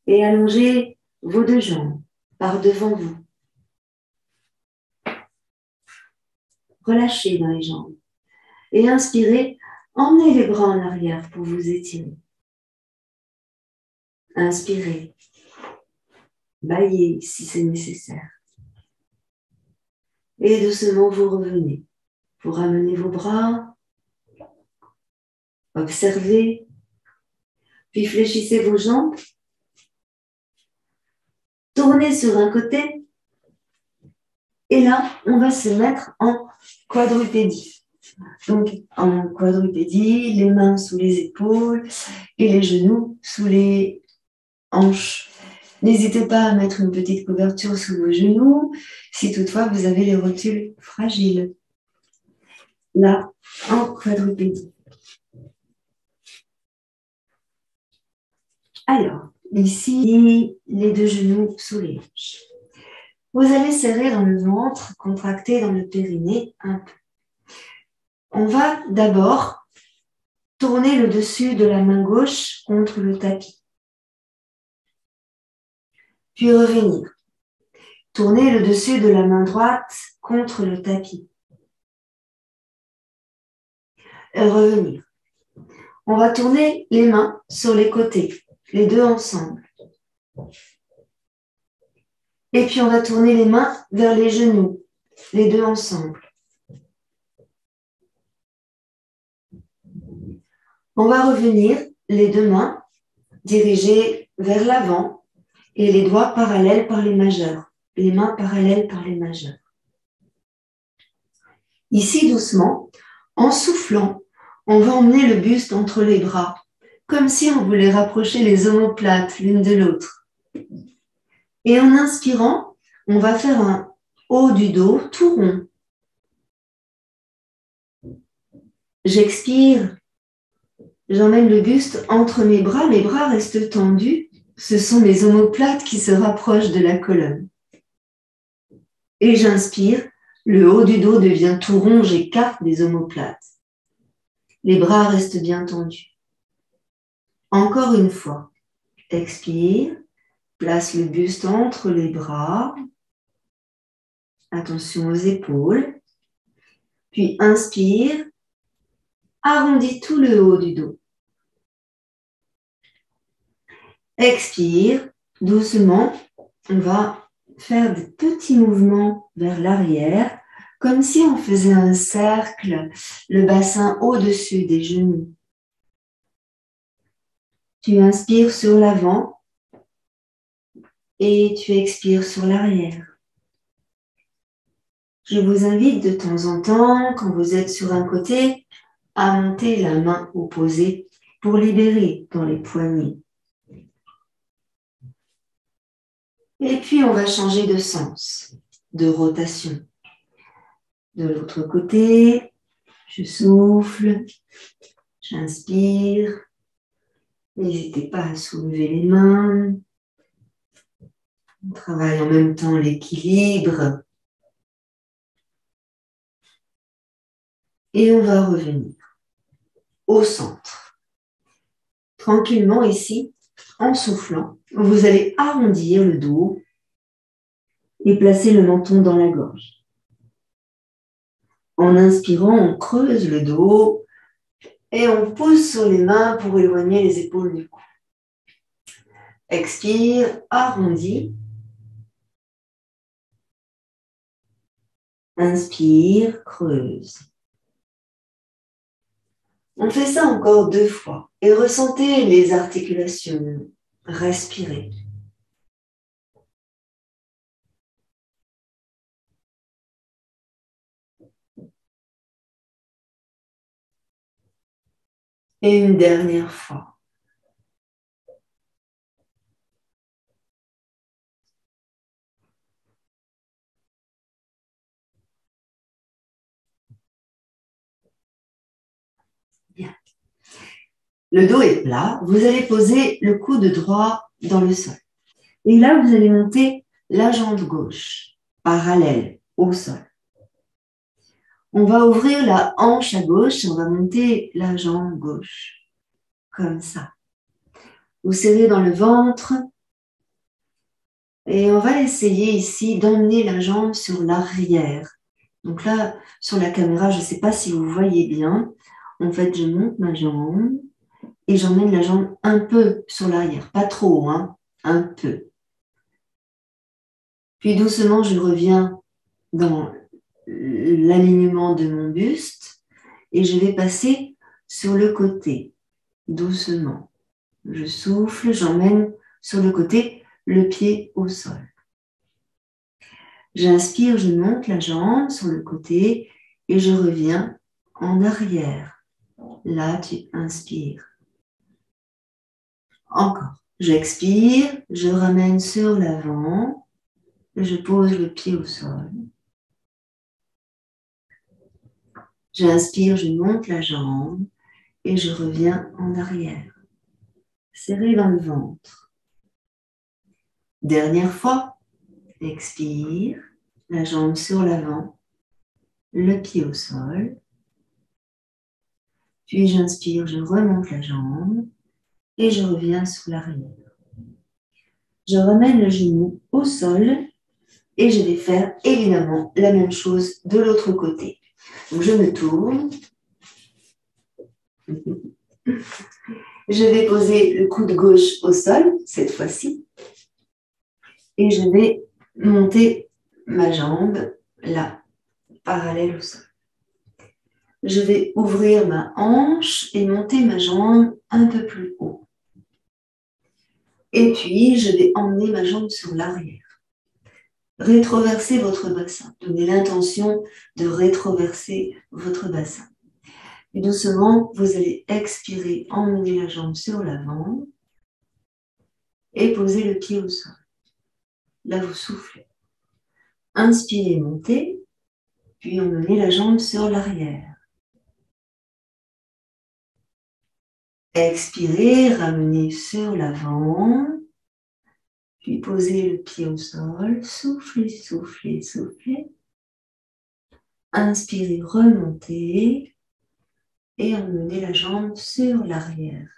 et allonger vos 2 jambes par devant vous. Relâchez dans les jambes et inspirez, emmenez les bras en arrière pour vous étirer. Inspirez, baillez si c'est nécessaire. Et doucement vous revenez. Vous ramenez vos bras, observez, puis fléchissez vos jambes. Tournez sur un côté. Et là, on va se mettre en quadrupédie. Donc, en quadrupédie, les mains sous les épaules et les genoux sous les hanches. N'hésitez pas à mettre une petite couverture sous vos genoux si toutefois vous avez les rotules fragiles. Là, en quadrupédie. Alors, ici, les 2 genoux sous les hanches. Vous allez serrer dans le ventre, contracter dans le périnée un peu. On va d'abord tourner le dessus de la main gauche contre le tapis. Puis revenir. Tourner le dessus de la main droite contre le tapis. Et revenir. On va tourner les mains sur les côtés, les 2 ensemble. Et puis on va tourner les mains vers les genoux, les 2 ensemble. On va revenir les 2 mains dirigées vers l'avant Et les doigts parallèles par les majeurs. Les mains parallèles par les majeurs. Ici, doucement, en soufflant, on va emmener le buste entre les bras, comme si on voulait rapprocher les omoplates l'une de l'autre. Et en inspirant, on va faire un haut du dos tout rond. J'expire, j'emmène le buste entre mes bras restent tendus, ce sont mes omoplates qui se rapprochent de la colonne. Et j'inspire, le haut du dos devient tout rond, j'écarte les omoplates. Les bras restent bien tendus. Encore une fois, expire, place le buste entre les bras, attention aux épaules, puis inspire, arrondis tout le haut du dos. Expire, doucement, on va faire des petits mouvements vers l'arrière, comme si on faisait un cercle, le bassin au-dessus des genoux. Tu inspires sur l'avant et tu expires sur l'arrière. Je vous invite de temps en temps, quand vous êtes sur un côté, à monter la main opposée pour libérer dans les poignets. Et puis, on va changer de sens, de rotation. De l'autre côté, je souffle, j'inspire. N'hésitez pas à soulever les mains. On travaille en même temps l'équilibre. Et on va revenir au centre. Tranquillement ici, en soufflant, vous allez arrondir le dos et placer le menton dans la gorge. En inspirant, on creuse le dos et on pousse sur les mains pour éloigner les épaules du cou. Expire, arrondis. Inspire, creuse. On fait ça encore 2 fois et ressentez les articulations. Respirez. Et une dernière fois. Bien. Le dos est plat. Vous allez poser le coude droit dans le sol. Et là, vous allez monter la jambe gauche, parallèle au sol. On va ouvrir la hanche à gauche et on va monter la jambe gauche, comme ça. Vous serrez dans le ventre et on va essayer ici d'emmener la jambe sur l'arrière. Donc là, sur la caméra, je ne sais pas si vous voyez bien. En fait, je monte ma jambe et j'emmène la jambe un peu sur l'arrière. Pas trop, hein, un peu. Puis doucement, je reviens dans l'alignement de mon buste et je vais passer sur le côté, doucement. Je souffle, j'emmène sur le côté le pied au sol. J'inspire, je monte la jambe sur le côté et je reviens en arrière. Là, tu inspires. Encore. J'expire, je ramène sur l'avant, je pose le pied au sol. J'inspire, je monte la jambe et je reviens en arrière. Serré dans le ventre. Dernière fois. Expire, la jambe sur l'avant, le pied au sol. Puis j'inspire, je remonte la jambe et je reviens sur l'arrière. Je ramène le genou au sol et je vais faire évidemment la même chose de l'autre côté. Donc je me tourne. Je vais poser le coude gauche au sol, cette fois-ci. Et je vais monter ma jambe là, parallèle au sol. Je vais ouvrir ma hanche et monter ma jambe un peu plus haut. Et puis, je vais emmener ma jambe sur l'arrière. Rétroversez votre bassin. Donnez l'intention de rétroverser votre bassin. Et doucement, vous allez expirer, emmener la jambe sur l'avant et poser le pied au sol. Là, vous soufflez. Inspirez, montez, puis emmenez la jambe sur l'arrière. Expirez, ramenez sur l'avant, puis posez le pied au sol. Soufflez, soufflez, soufflez. Inspirez, remontez et emmenez la jambe sur l'arrière.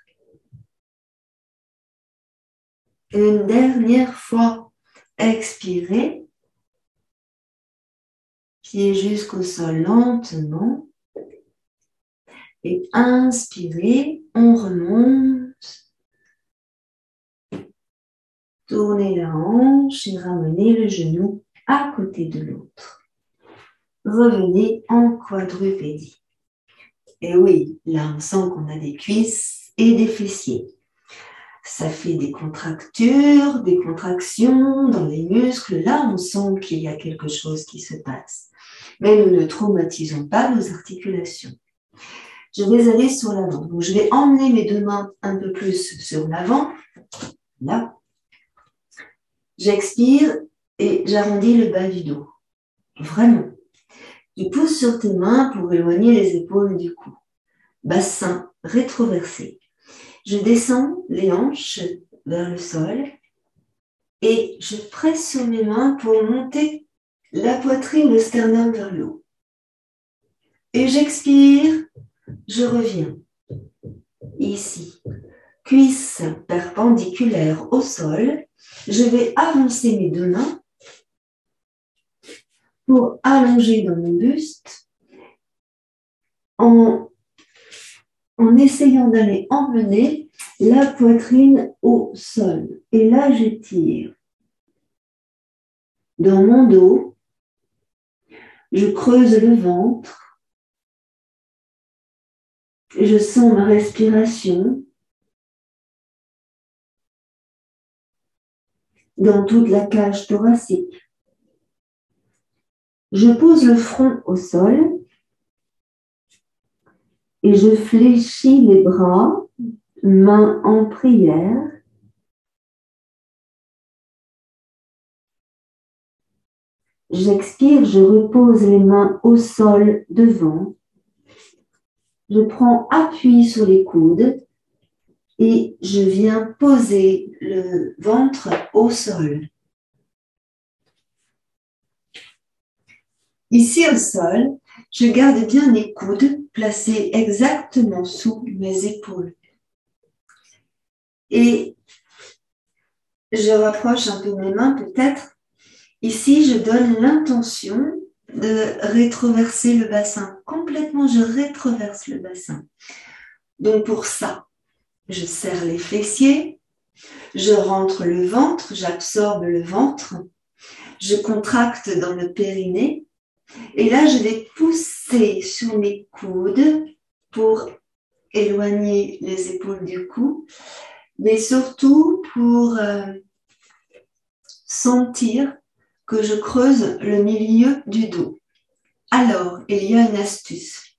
Une dernière fois, expirez, pied jusqu'au sol lentement. Et inspirez, on remonte. Tournez la hanche et ramenez le genou à côté de l'autre. Revenez en quadrupédie. Et oui, là on sent qu'on a des cuisses et des fessiers. Ça fait des contractures, des contractions dans les muscles. Là, on sent qu'il y a quelque chose qui se passe. Mais nous ne traumatisons pas nos articulations. Je vais aller sur l'avant. Donc, je vais emmener mes deux mains un peu plus sur l'avant. Là. J'expire et j'arrondis le bas du dos. Vraiment. Tu pousses sur tes mains pour éloigner les épaules du cou. Bassin rétroversé. Je descends les hanches vers le sol et je presse sur mes mains pour monter la poitrine, le sternum vers le haut. Et j'expire, je reviens. Ici, cuisses perpendiculaires au sol. Je vais avancer mes deux mains pour allonger dans mon buste en essayant d'aller emmener la poitrine au sol. Et là, j'étire. Dans mon dos, je creuse le ventre. Je sens ma respiration dans toute la cage thoracique. Je pose le front au sol et je fléchis les bras, mains en prière. J'expire, je repose les mains au sol devant. Je prends appui sur les coudes et je viens poser le ventre au sol. Ici au sol, je garde bien les coudes placés exactement sous mes épaules. Et je rapproche un peu mes mains peut-être. Ici, je donne l'intention de rétroverser le bassin. Complètement, je rétroverse le bassin. Donc pour ça, je serre les fessiers, je rentre le ventre, j'absorbe le ventre, je contracte dans le périnée et là, je vais pousser sur mes coudes pour éloigner les épaules du cou, mais surtout pour sentir que je creuse le milieu du dos. Alors, il y a une astuce.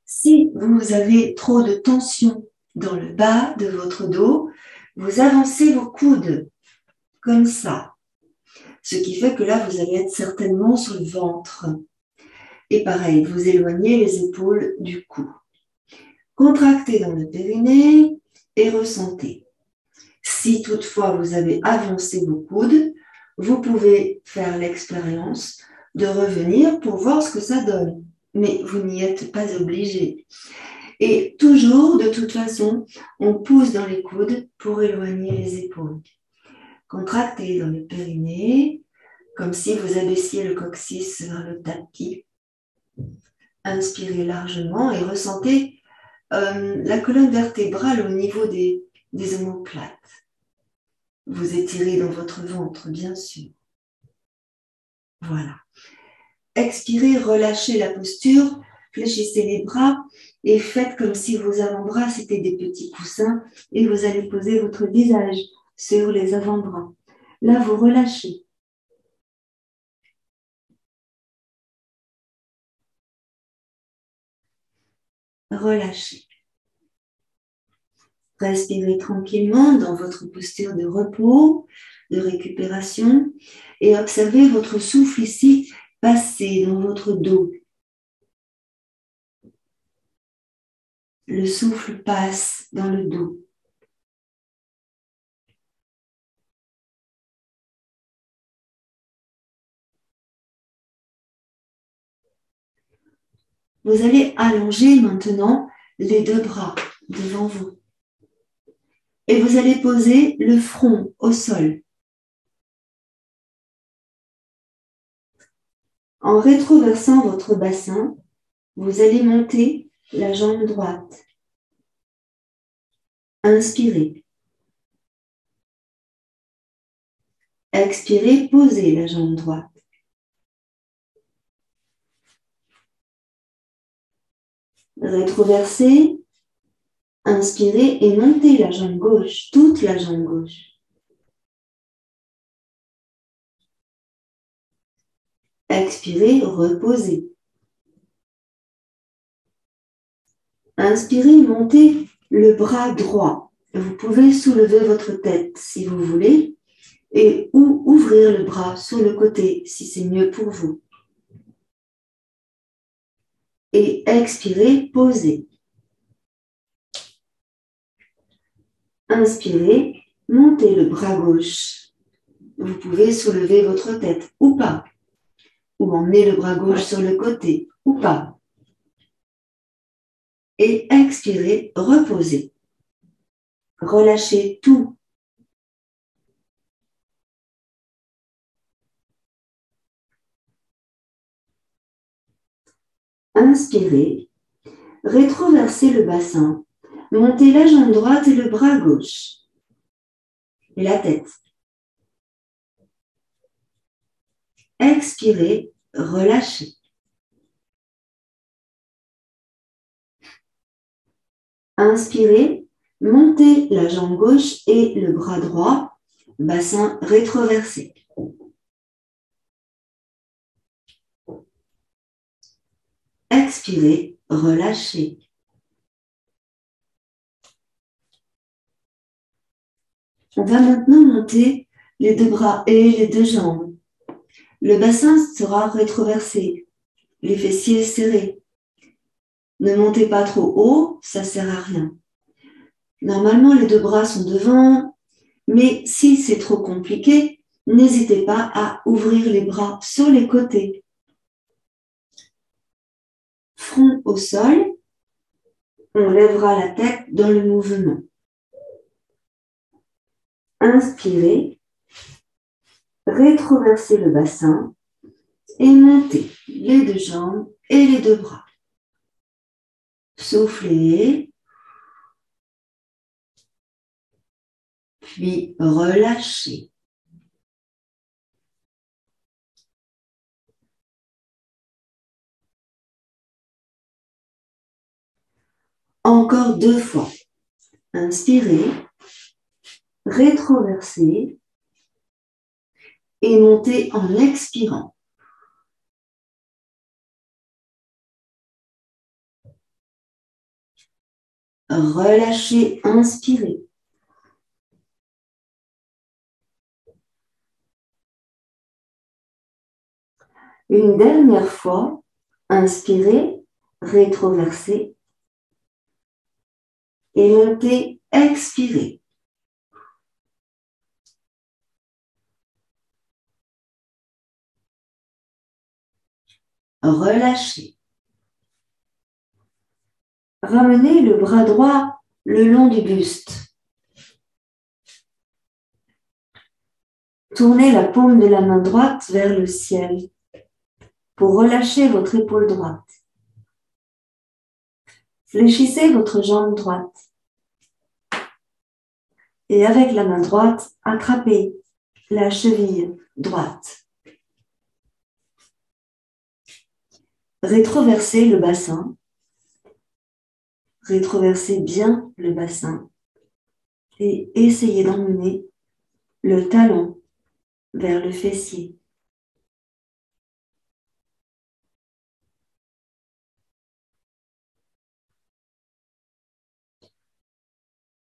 Si vous avez trop de tension dans le bas de votre dos, vous avancez vos coudes comme ça. Ce qui fait que là, vous allez être certainement sur le ventre. Et pareil, vous éloignez les épaules du cou. Contractez dans le périnée et ressentez. Si toutefois vous avez avancé vos coudes, vous pouvez faire l'expérience de revenir pour voir ce que ça donne. Mais vous n'y êtes pas obligé. Et toujours, de toute façon, on pousse dans les coudes pour éloigner les épaules. Contractez dans le périnée, comme si vous abaissiez le coccyx vers le tapis. Inspirez largement et ressentez la colonne vertébrale au niveau des omoplates. Vous étirez dans votre ventre, bien sûr. Voilà. Expirez, relâchez la posture, fléchissez les bras et faites comme si vos avant-bras c'était des petits coussins et vous allez poser votre visage sur les avant-bras. Là, vous relâchez. Relâchez. Respirez tranquillement dans votre posture de repos, de récupération et observez votre souffle ici passer dans votre dos. Le souffle passe dans le dos. Vous allez allonger maintenant les deux bras devant vous. Et vous allez poser le front au sol. En rétroversant votre bassin, vous allez monter la jambe droite. Inspirez. Expirez, posez la jambe droite. Rétroversez. Inspirez et montez la jambe gauche, toute la jambe gauche. Expirez, reposez. Inspirez, montez le bras droit. Vous pouvez soulever votre tête si vous voulez et ou ouvrir le bras sur le côté si c'est mieux pour vous. Et expirez, posez. Inspirez, montez le bras gauche. Vous pouvez soulever votre tête ou pas. Ou emmener le bras gauche sur le côté ou pas. Et expirez, reposez. Relâchez tout. Inspirez, rétroversez le bassin, montez la jambe droite et le bras gauche. Et la tête. Expirez, relâchez. Inspirez, montez la jambe gauche et le bras droit, bassin rétroversé. Expirez, relâchez. On va maintenant monter les deux bras et les deux jambes. Le bassin sera rétroversé, les fessiers serrés. Ne montez pas trop haut, ça ne sert à rien. Normalement, les deux bras sont devant, mais si c'est trop compliqué, n'hésitez pas à ouvrir les bras sur les côtés. Front au sol, on lèvera la tête dans le mouvement. Inspirez, rétroversez le bassin et montez les deux jambes et les deux bras. Soufflez, puis relâchez. Encore 2 fois. Inspirez, rétroversez et montez en expirant. Relâchez, inspirez. Une dernière fois, inspirez, rétroversez et montez, expirez. Relâchez. Ramenez le bras droit le long du buste. Tournez la paume de la main droite vers le ciel pour relâcher votre épaule droite. Fléchissez votre jambe droite. Et avec la main droite, attrapez la cheville droite. Rétroversez le bassin. Rétroversez bien le bassin et essayez d'emmener le talon vers le fessier.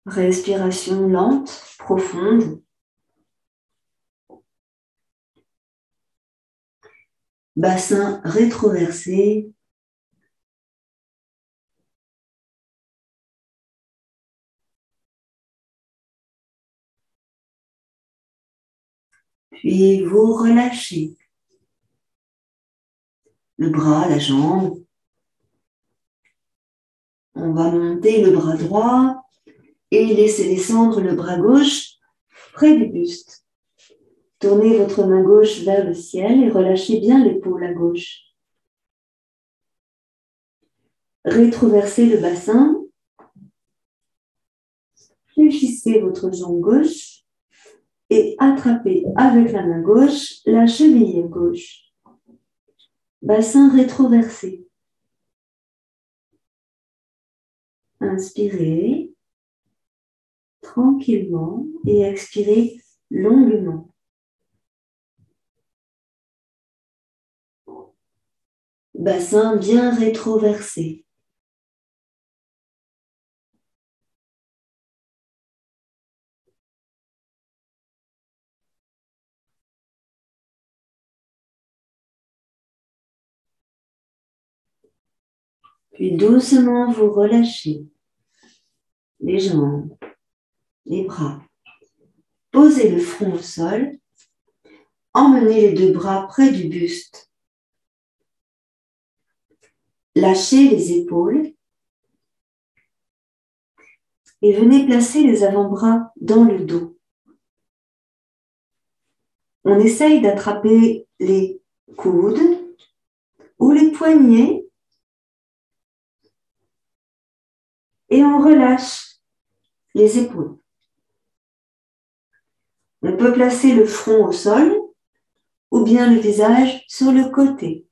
Respiration lente, profonde. Bassin rétroversé. Puis vous relâchez le bras, la jambe. On va monter le bras droit et laisser descendre le bras gauche près du buste. Tournez votre main gauche vers le ciel et relâchez bien l'épaule à gauche. Rétroversez le bassin. Fléchissez votre jambe gauche et attrapez avec la main gauche la cheville gauche. Bassin rétroversé. Inspirez tranquillement et expirez longuement. Bassin bien rétroversé. Puis doucement vous relâchez les jambes, les bras. Posez le front au sol. Emmenez les deux bras près du buste. Lâchez les épaules et venez placer les avant-bras dans le dos. On essaye d'attraper les coudes ou les poignets et on relâche les épaules. On peut placer le front au sol ou bien le visage sur le côté.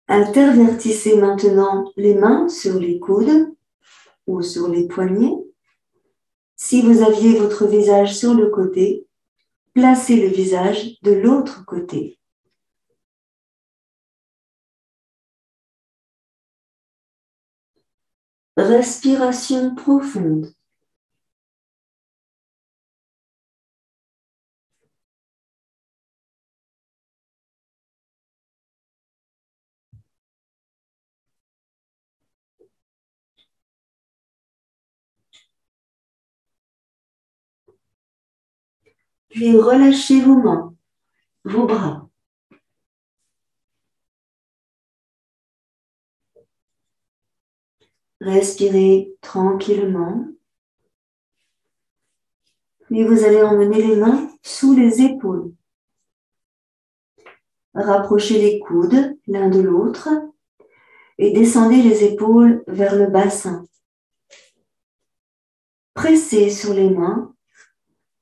Intervertissez maintenant les mains sur les coudes ou sur les poignets. Si vous aviez votre visage sur le côté, placez le visage de l'autre côté. Respiration profonde. Puis relâchez vos mains, vos bras. Respirez tranquillement. Puis vous allez emmener les mains sous les épaules. Rapprochez les coudes l'un de l'autre et descendez les épaules vers le bassin. Pressez sur les mains,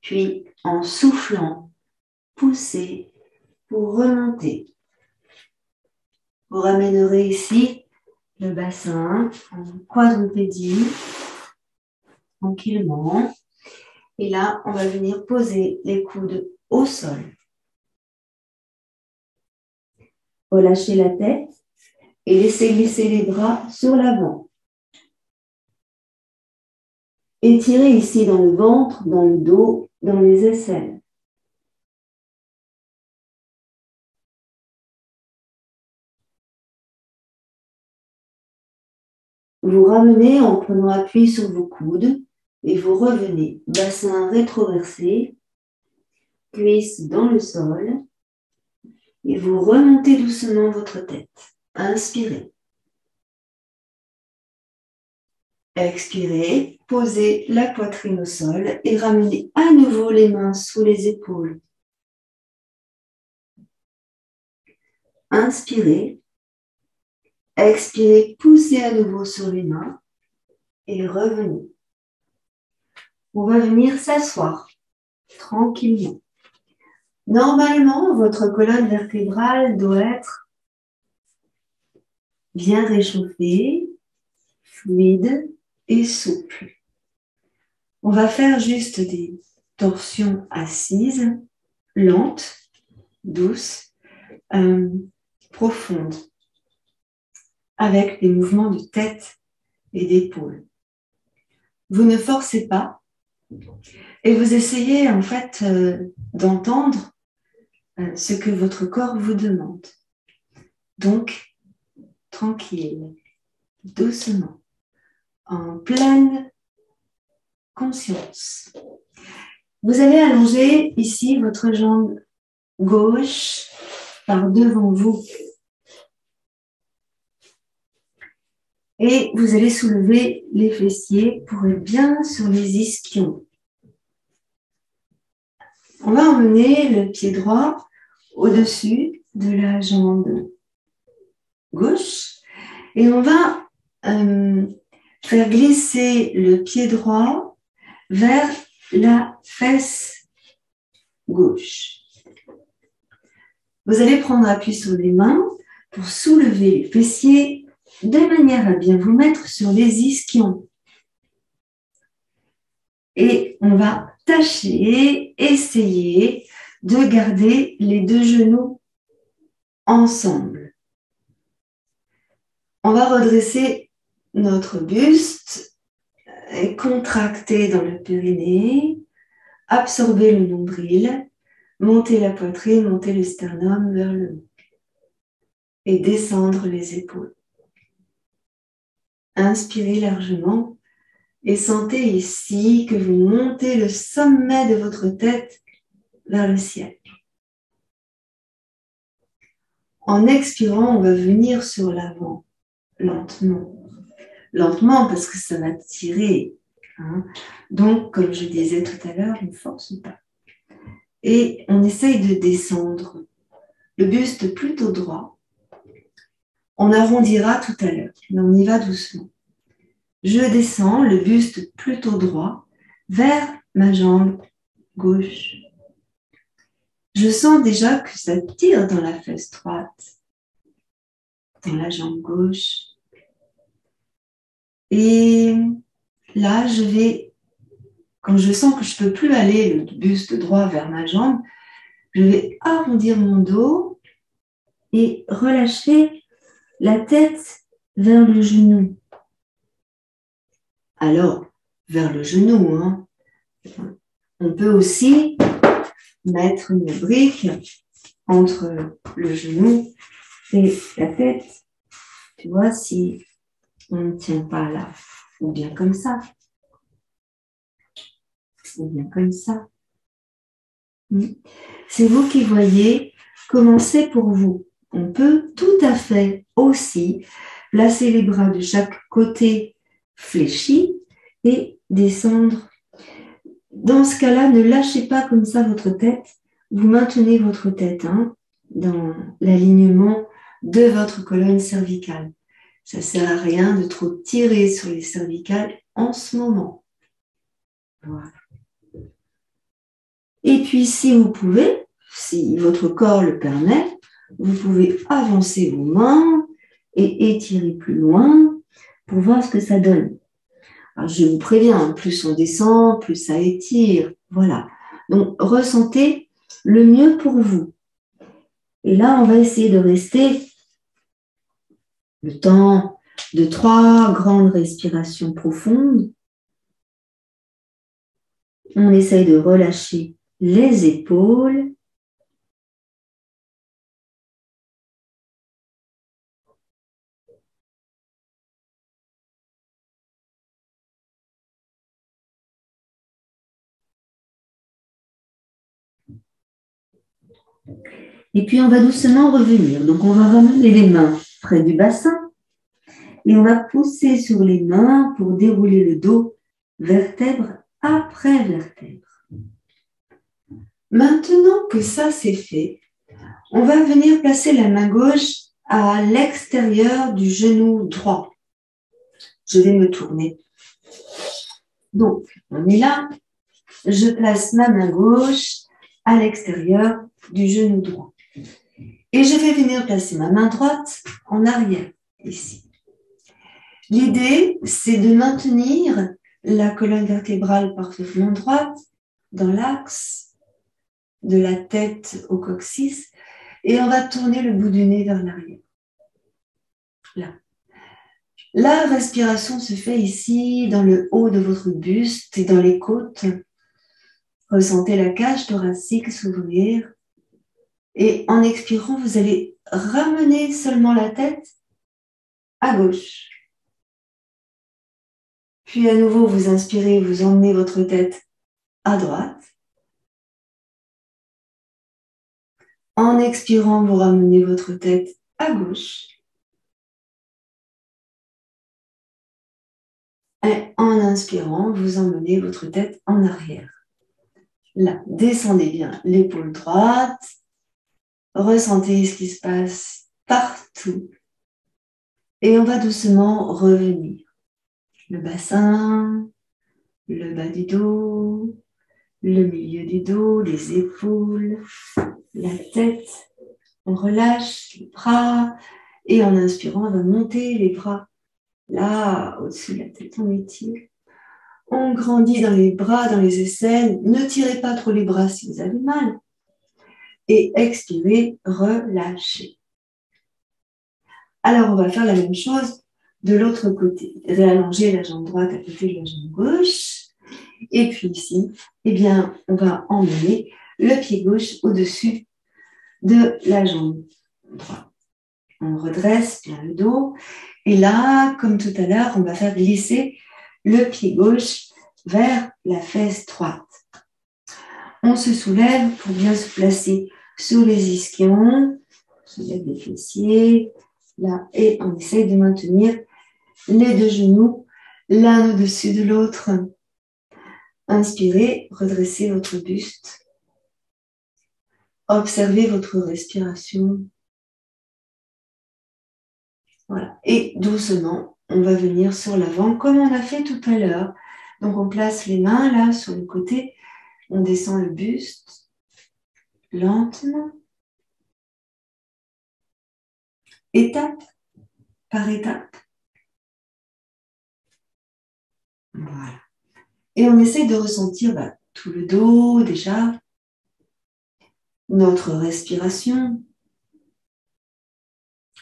puis en soufflant, poussez pour remonter. Vous ramènerez ici le bassin en quadrupédie, tranquillement. Et là, on va venir poser les coudes au sol. Relâchez la tête et laissez glisser les bras sur l'avant. Étirez ici dans le ventre, dans le dos, dans les aisselles. Vous ramenez en prenant appui sur vos coudes et vous revenez. Bassin rétroversé, cuisse dans le sol et vous remontez doucement votre tête. Inspirez. Expirez, posez la poitrine au sol et ramenez à nouveau les mains sous les épaules. Inspirez. Expirez, poussez à nouveau sur les mains et revenez. On va venir s'asseoir tranquillement. Normalement, votre colonne vertébrale doit être bien réchauffé, fluide et souple. On va faire juste des torsions assises, lentes, douces, profondes, avec des mouvements de tête et d'épaule. Vous ne forcez pas et vous essayez en fait d'entendre ce que votre corps vous demande. Donc, tranquille, doucement, en pleine conscience. Vous allez allonger ici votre jambe gauche par devant vous. Et vous allez soulever les fessiers pour être bien sur les ischions. On va emmener le pied droit au-dessus de la jambe gauche et on va faire glisser le pied droit vers la fesse gauche. Vous allez prendre appui sur les mains pour soulever les fessiers de manière à bien vous mettre sur les ischions. Et on va essayer de garder les deux genoux ensemble. On va redresser notre buste et contracter dans le périnée, absorber le nombril, monter la poitrine, monter le sternum vers le haut et descendre les épaules. Inspirez largement et sentez ici que vous montez le sommet de votre tête vers le ciel. En expirant, on va venir sur l'avant, lentement. Lentement parce que ça va tirer. Donc, comme je disais tout à l'heure, on ne force pas. Et on essaye de descendre le buste plutôt droit. On arrondira tout à l'heure, mais on y va doucement. Je descends le buste plutôt droit vers ma jambe gauche. Je sens déjà que ça tire dans la fesse droite, dans la jambe gauche. Et là, quand je sens que je ne peux plus aller le buste droit vers ma jambe, je vais arrondir mon dos et relâcher la tête vers le genou. Alors, vers le genou, on peut aussi mettre une brique entre le genou et la tête. Tu vois, si on ne tient pas là, ou bien comme ça, ou bien comme ça. C'est vous qui voyez comment c'est pour vous. On peut tout à fait aussi placer les bras de chaque côté fléchis et descendre. Dans ce cas-là, ne lâchez pas comme ça votre tête. Vous maintenez votre tête dans l'alignement de votre colonne cervicale. Ça ne sert à rien de trop tirer sur les cervicales en ce moment. Voilà. Et puis, si vous pouvez, si votre corps le permet, vous pouvez avancer vos mains et étirer plus loin pour voir ce que ça donne. Alors, je vous préviens, plus on descend, plus ça étire. Voilà. Donc, ressentez le mieux pour vous. Et là, on va essayer de rester le temps de 3 grandes respirations profondes. On essaye de relâcher les épaules. Et puis, on va doucement revenir. Donc, on va ramener les mains près du bassin et on va pousser sur les mains pour dérouler le dos vertèbre après vertèbre. Maintenant que ça c'est fait, on va venir placer la main gauche à l'extérieur du genou droit. Je vais me tourner. Donc, on est là. Je place ma main gauche à l'extérieur du genou droit. Et je vais venir placer ma main droite en arrière. ici. L'idée, c'est de maintenir la colonne vertébrale parfaitement droite dans l'axe de la tête au coccyx et on va tourner le bout du nez vers l'arrière. Là. La respiration se fait ici dans le haut de votre buste et dans les côtes. Ressentez la cage thoracique s'ouvrir et en expirant, vous allez ramener seulement la tête à gauche. Puis à nouveau, vous inspirez, vous emmenez votre tête à droite. En expirant, vous ramenez votre tête à gauche. Et en inspirant, vous emmenez votre tête en arrière. Là, descendez bien l'épaule droite. Ressentez ce qui se passe partout. Et on va doucement revenir. Le bassin, le bas du dos, le milieu du dos, les épaules, la tête. On relâche les bras et en inspirant, on va monter les bras là, au-dessus de la tête, on étire. On grandit dans les bras, dans les aisselles. Ne tirez pas trop les bras si vous avez mal. Et expirez, relâchez. Alors, on va faire la même chose de l'autre côté. Réallonger la jambe droite à côté de la jambe gauche. Et puis ici, eh bien, on va emmener le pied gauche au-dessus de la jambe droite. On redresse bien le dos. Et là, comme tout à l'heure, on va faire glisser le pied gauche vers la fesse droite. On se soulève pour bien se placer sur les ischions. On soulève les fessiers. Là, et on essaye de maintenir les deux genoux l'un au-dessus de l'autre. Inspirez, redressez votre buste. Observez votre respiration. Voilà. Et doucement, on va venir sur l'avant comme on a fait tout à l'heure. Donc, on place les mains là sur le côté. On descend le buste lentement. Étape par étape. Voilà. Et on essaye de ressentir tout le dos déjà. Notre respiration.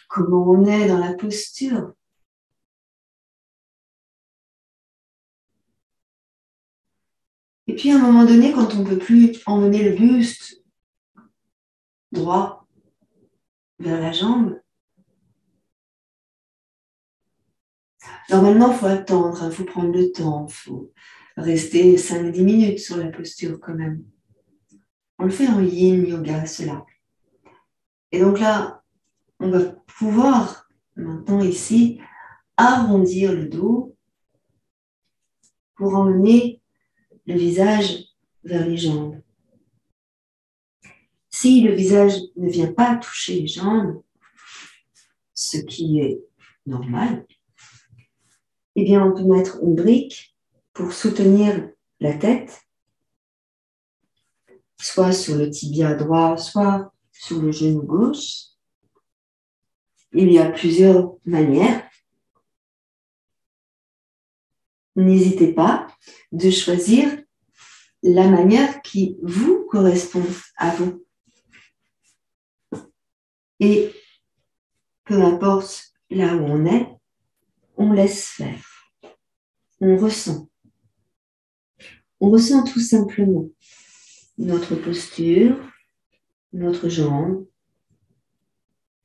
Comment on est dans la posture. Et puis à un moment donné, quand on ne peut plus emmener le buste droit vers la jambe, normalement, il faut attendre, il faut prendre le temps, il faut rester 5-10 minutes sur la posture quand même. On le fait en yin yoga, cela. Et donc là, on va pouvoir maintenant ici arrondir le dos pour emmener le visage vers les jambes. Si le visage ne vient pas toucher les jambes, ce qui est normal, eh bien on peut mettre une brique pour soutenir la tête, soit sur le tibia droit, soit sur le genou gauche. Il y a plusieurs manières. N'hésitez pas de choisir la manière qui vous correspond à vous. Et peu importe là où on laisse faire. On ressent. On ressent tout simplement notre posture, notre jambe,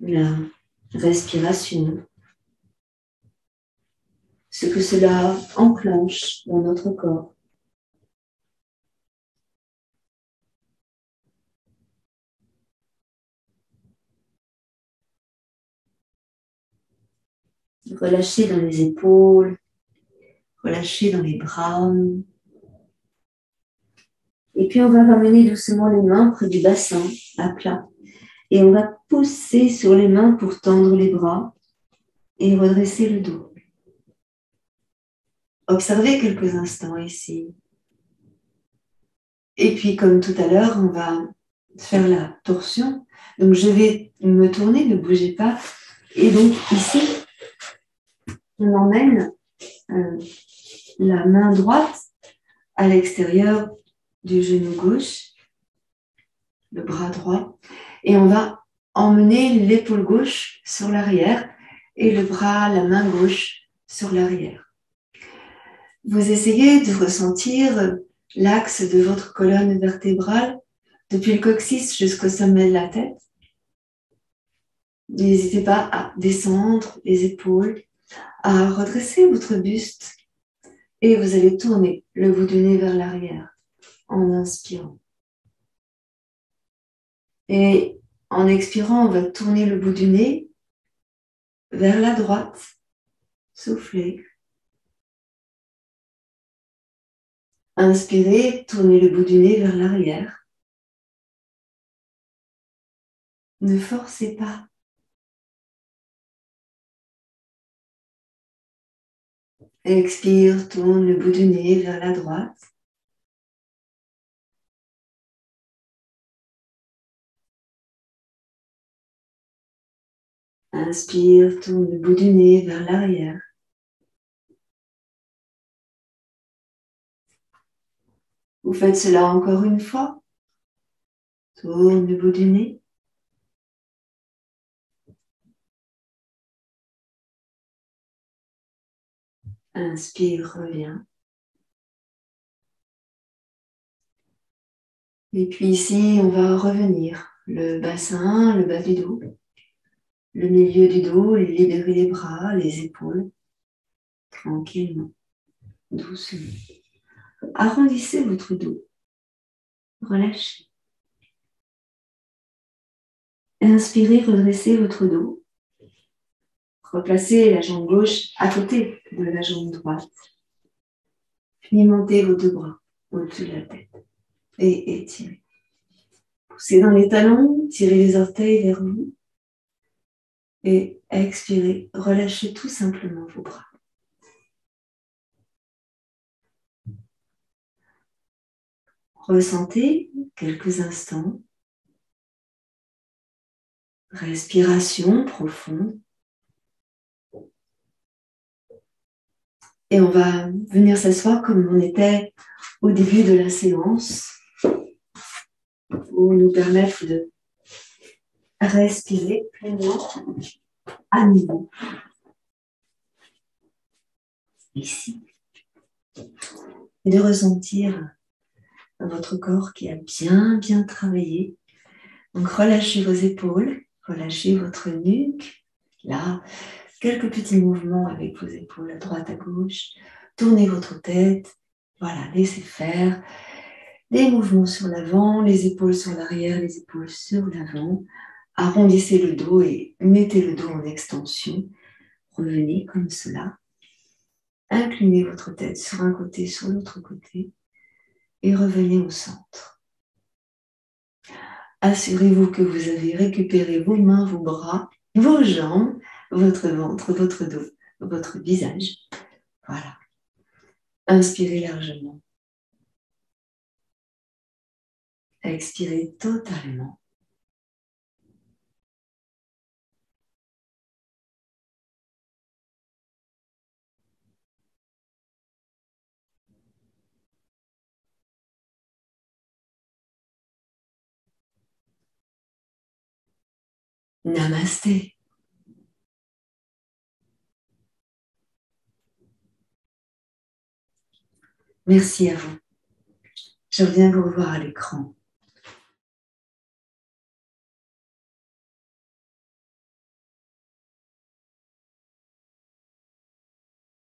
la respiration, ce que cela enclenche dans notre corps. Relâchez dans les épaules, relâchez dans les bras. Et puis on va ramener doucement les mains près du bassin, à plat. Et on va pousser sur les mains pour tendre les bras et redresser le dos. Observez quelques instants ici. Et puis, comme tout à l'heure, on va faire la torsion. Donc, je vais me tourner, ne bougez pas. Et donc, ici, On emmène la main droite à l'extérieur du genou gauche, le bras droit, et on va emmener l'épaule gauche sur l'arrière et le bras, la main gauche sur l'arrière. Vous essayez de ressentir l'axe de votre colonne vertébrale depuis le coccyx jusqu'au sommet de la tête. N'hésitez pas à descendre les épaules, à redresser votre buste et vous allez tourner le bout du nez vers l'arrière en inspirant. Et en expirant, on va tourner le bout du nez vers la droite, souffler. Inspirez, tournez le bout du nez vers l'arrière. Ne forcez pas. Expire, tourne le bout du nez vers la droite. Inspire, tourne le bout du nez vers l'arrière. Vous faites cela encore une fois. Tourne le bout du nez. Inspire, reviens. Et puis ici, on va revenir. Le bassin, le bas du dos, le milieu du dos, libérer les bras, les épaules. Tranquillement, doucement. Arrondissez votre dos. Relâchez. Inspirez, redressez votre dos. Replacez la jambe gauche à côté de la jambe droite. Puis montez vos deux bras au-dessus de la tête et étirez. Poussez dans les talons, tirez les orteils vers vous et expirez. Relâchez tout simplement vos bras. Ressentez quelques instants. Respiration profonde. Et on va venir s'asseoir comme on était au début de la séance pour nous permettre de respirer pleinement à nouveau. Ici. Et de ressentir votre corps qui a bien travaillé. Donc relâchez vos épaules, relâchez votre nuque. Là, quelques petits mouvements avec vos épaules à droite, à gauche. Tournez votre tête. Voilà, laissez faire. Des mouvements sur l'avant, les épaules sur l'arrière, les épaules sur l'avant. Arrondissez le dos et mettez le dos en extension. Revenez comme cela. Inclinez votre tête sur un côté, sur l'autre côté. Et revenez au centre. Assurez-vous que vous avez récupéré vos mains, vos bras, vos jambes, votre ventre, votre dos, votre visage. Voilà. Inspirez largement. Expirez totalement. Namasté. Merci à vous. Je reviens vous revoir à l'écran.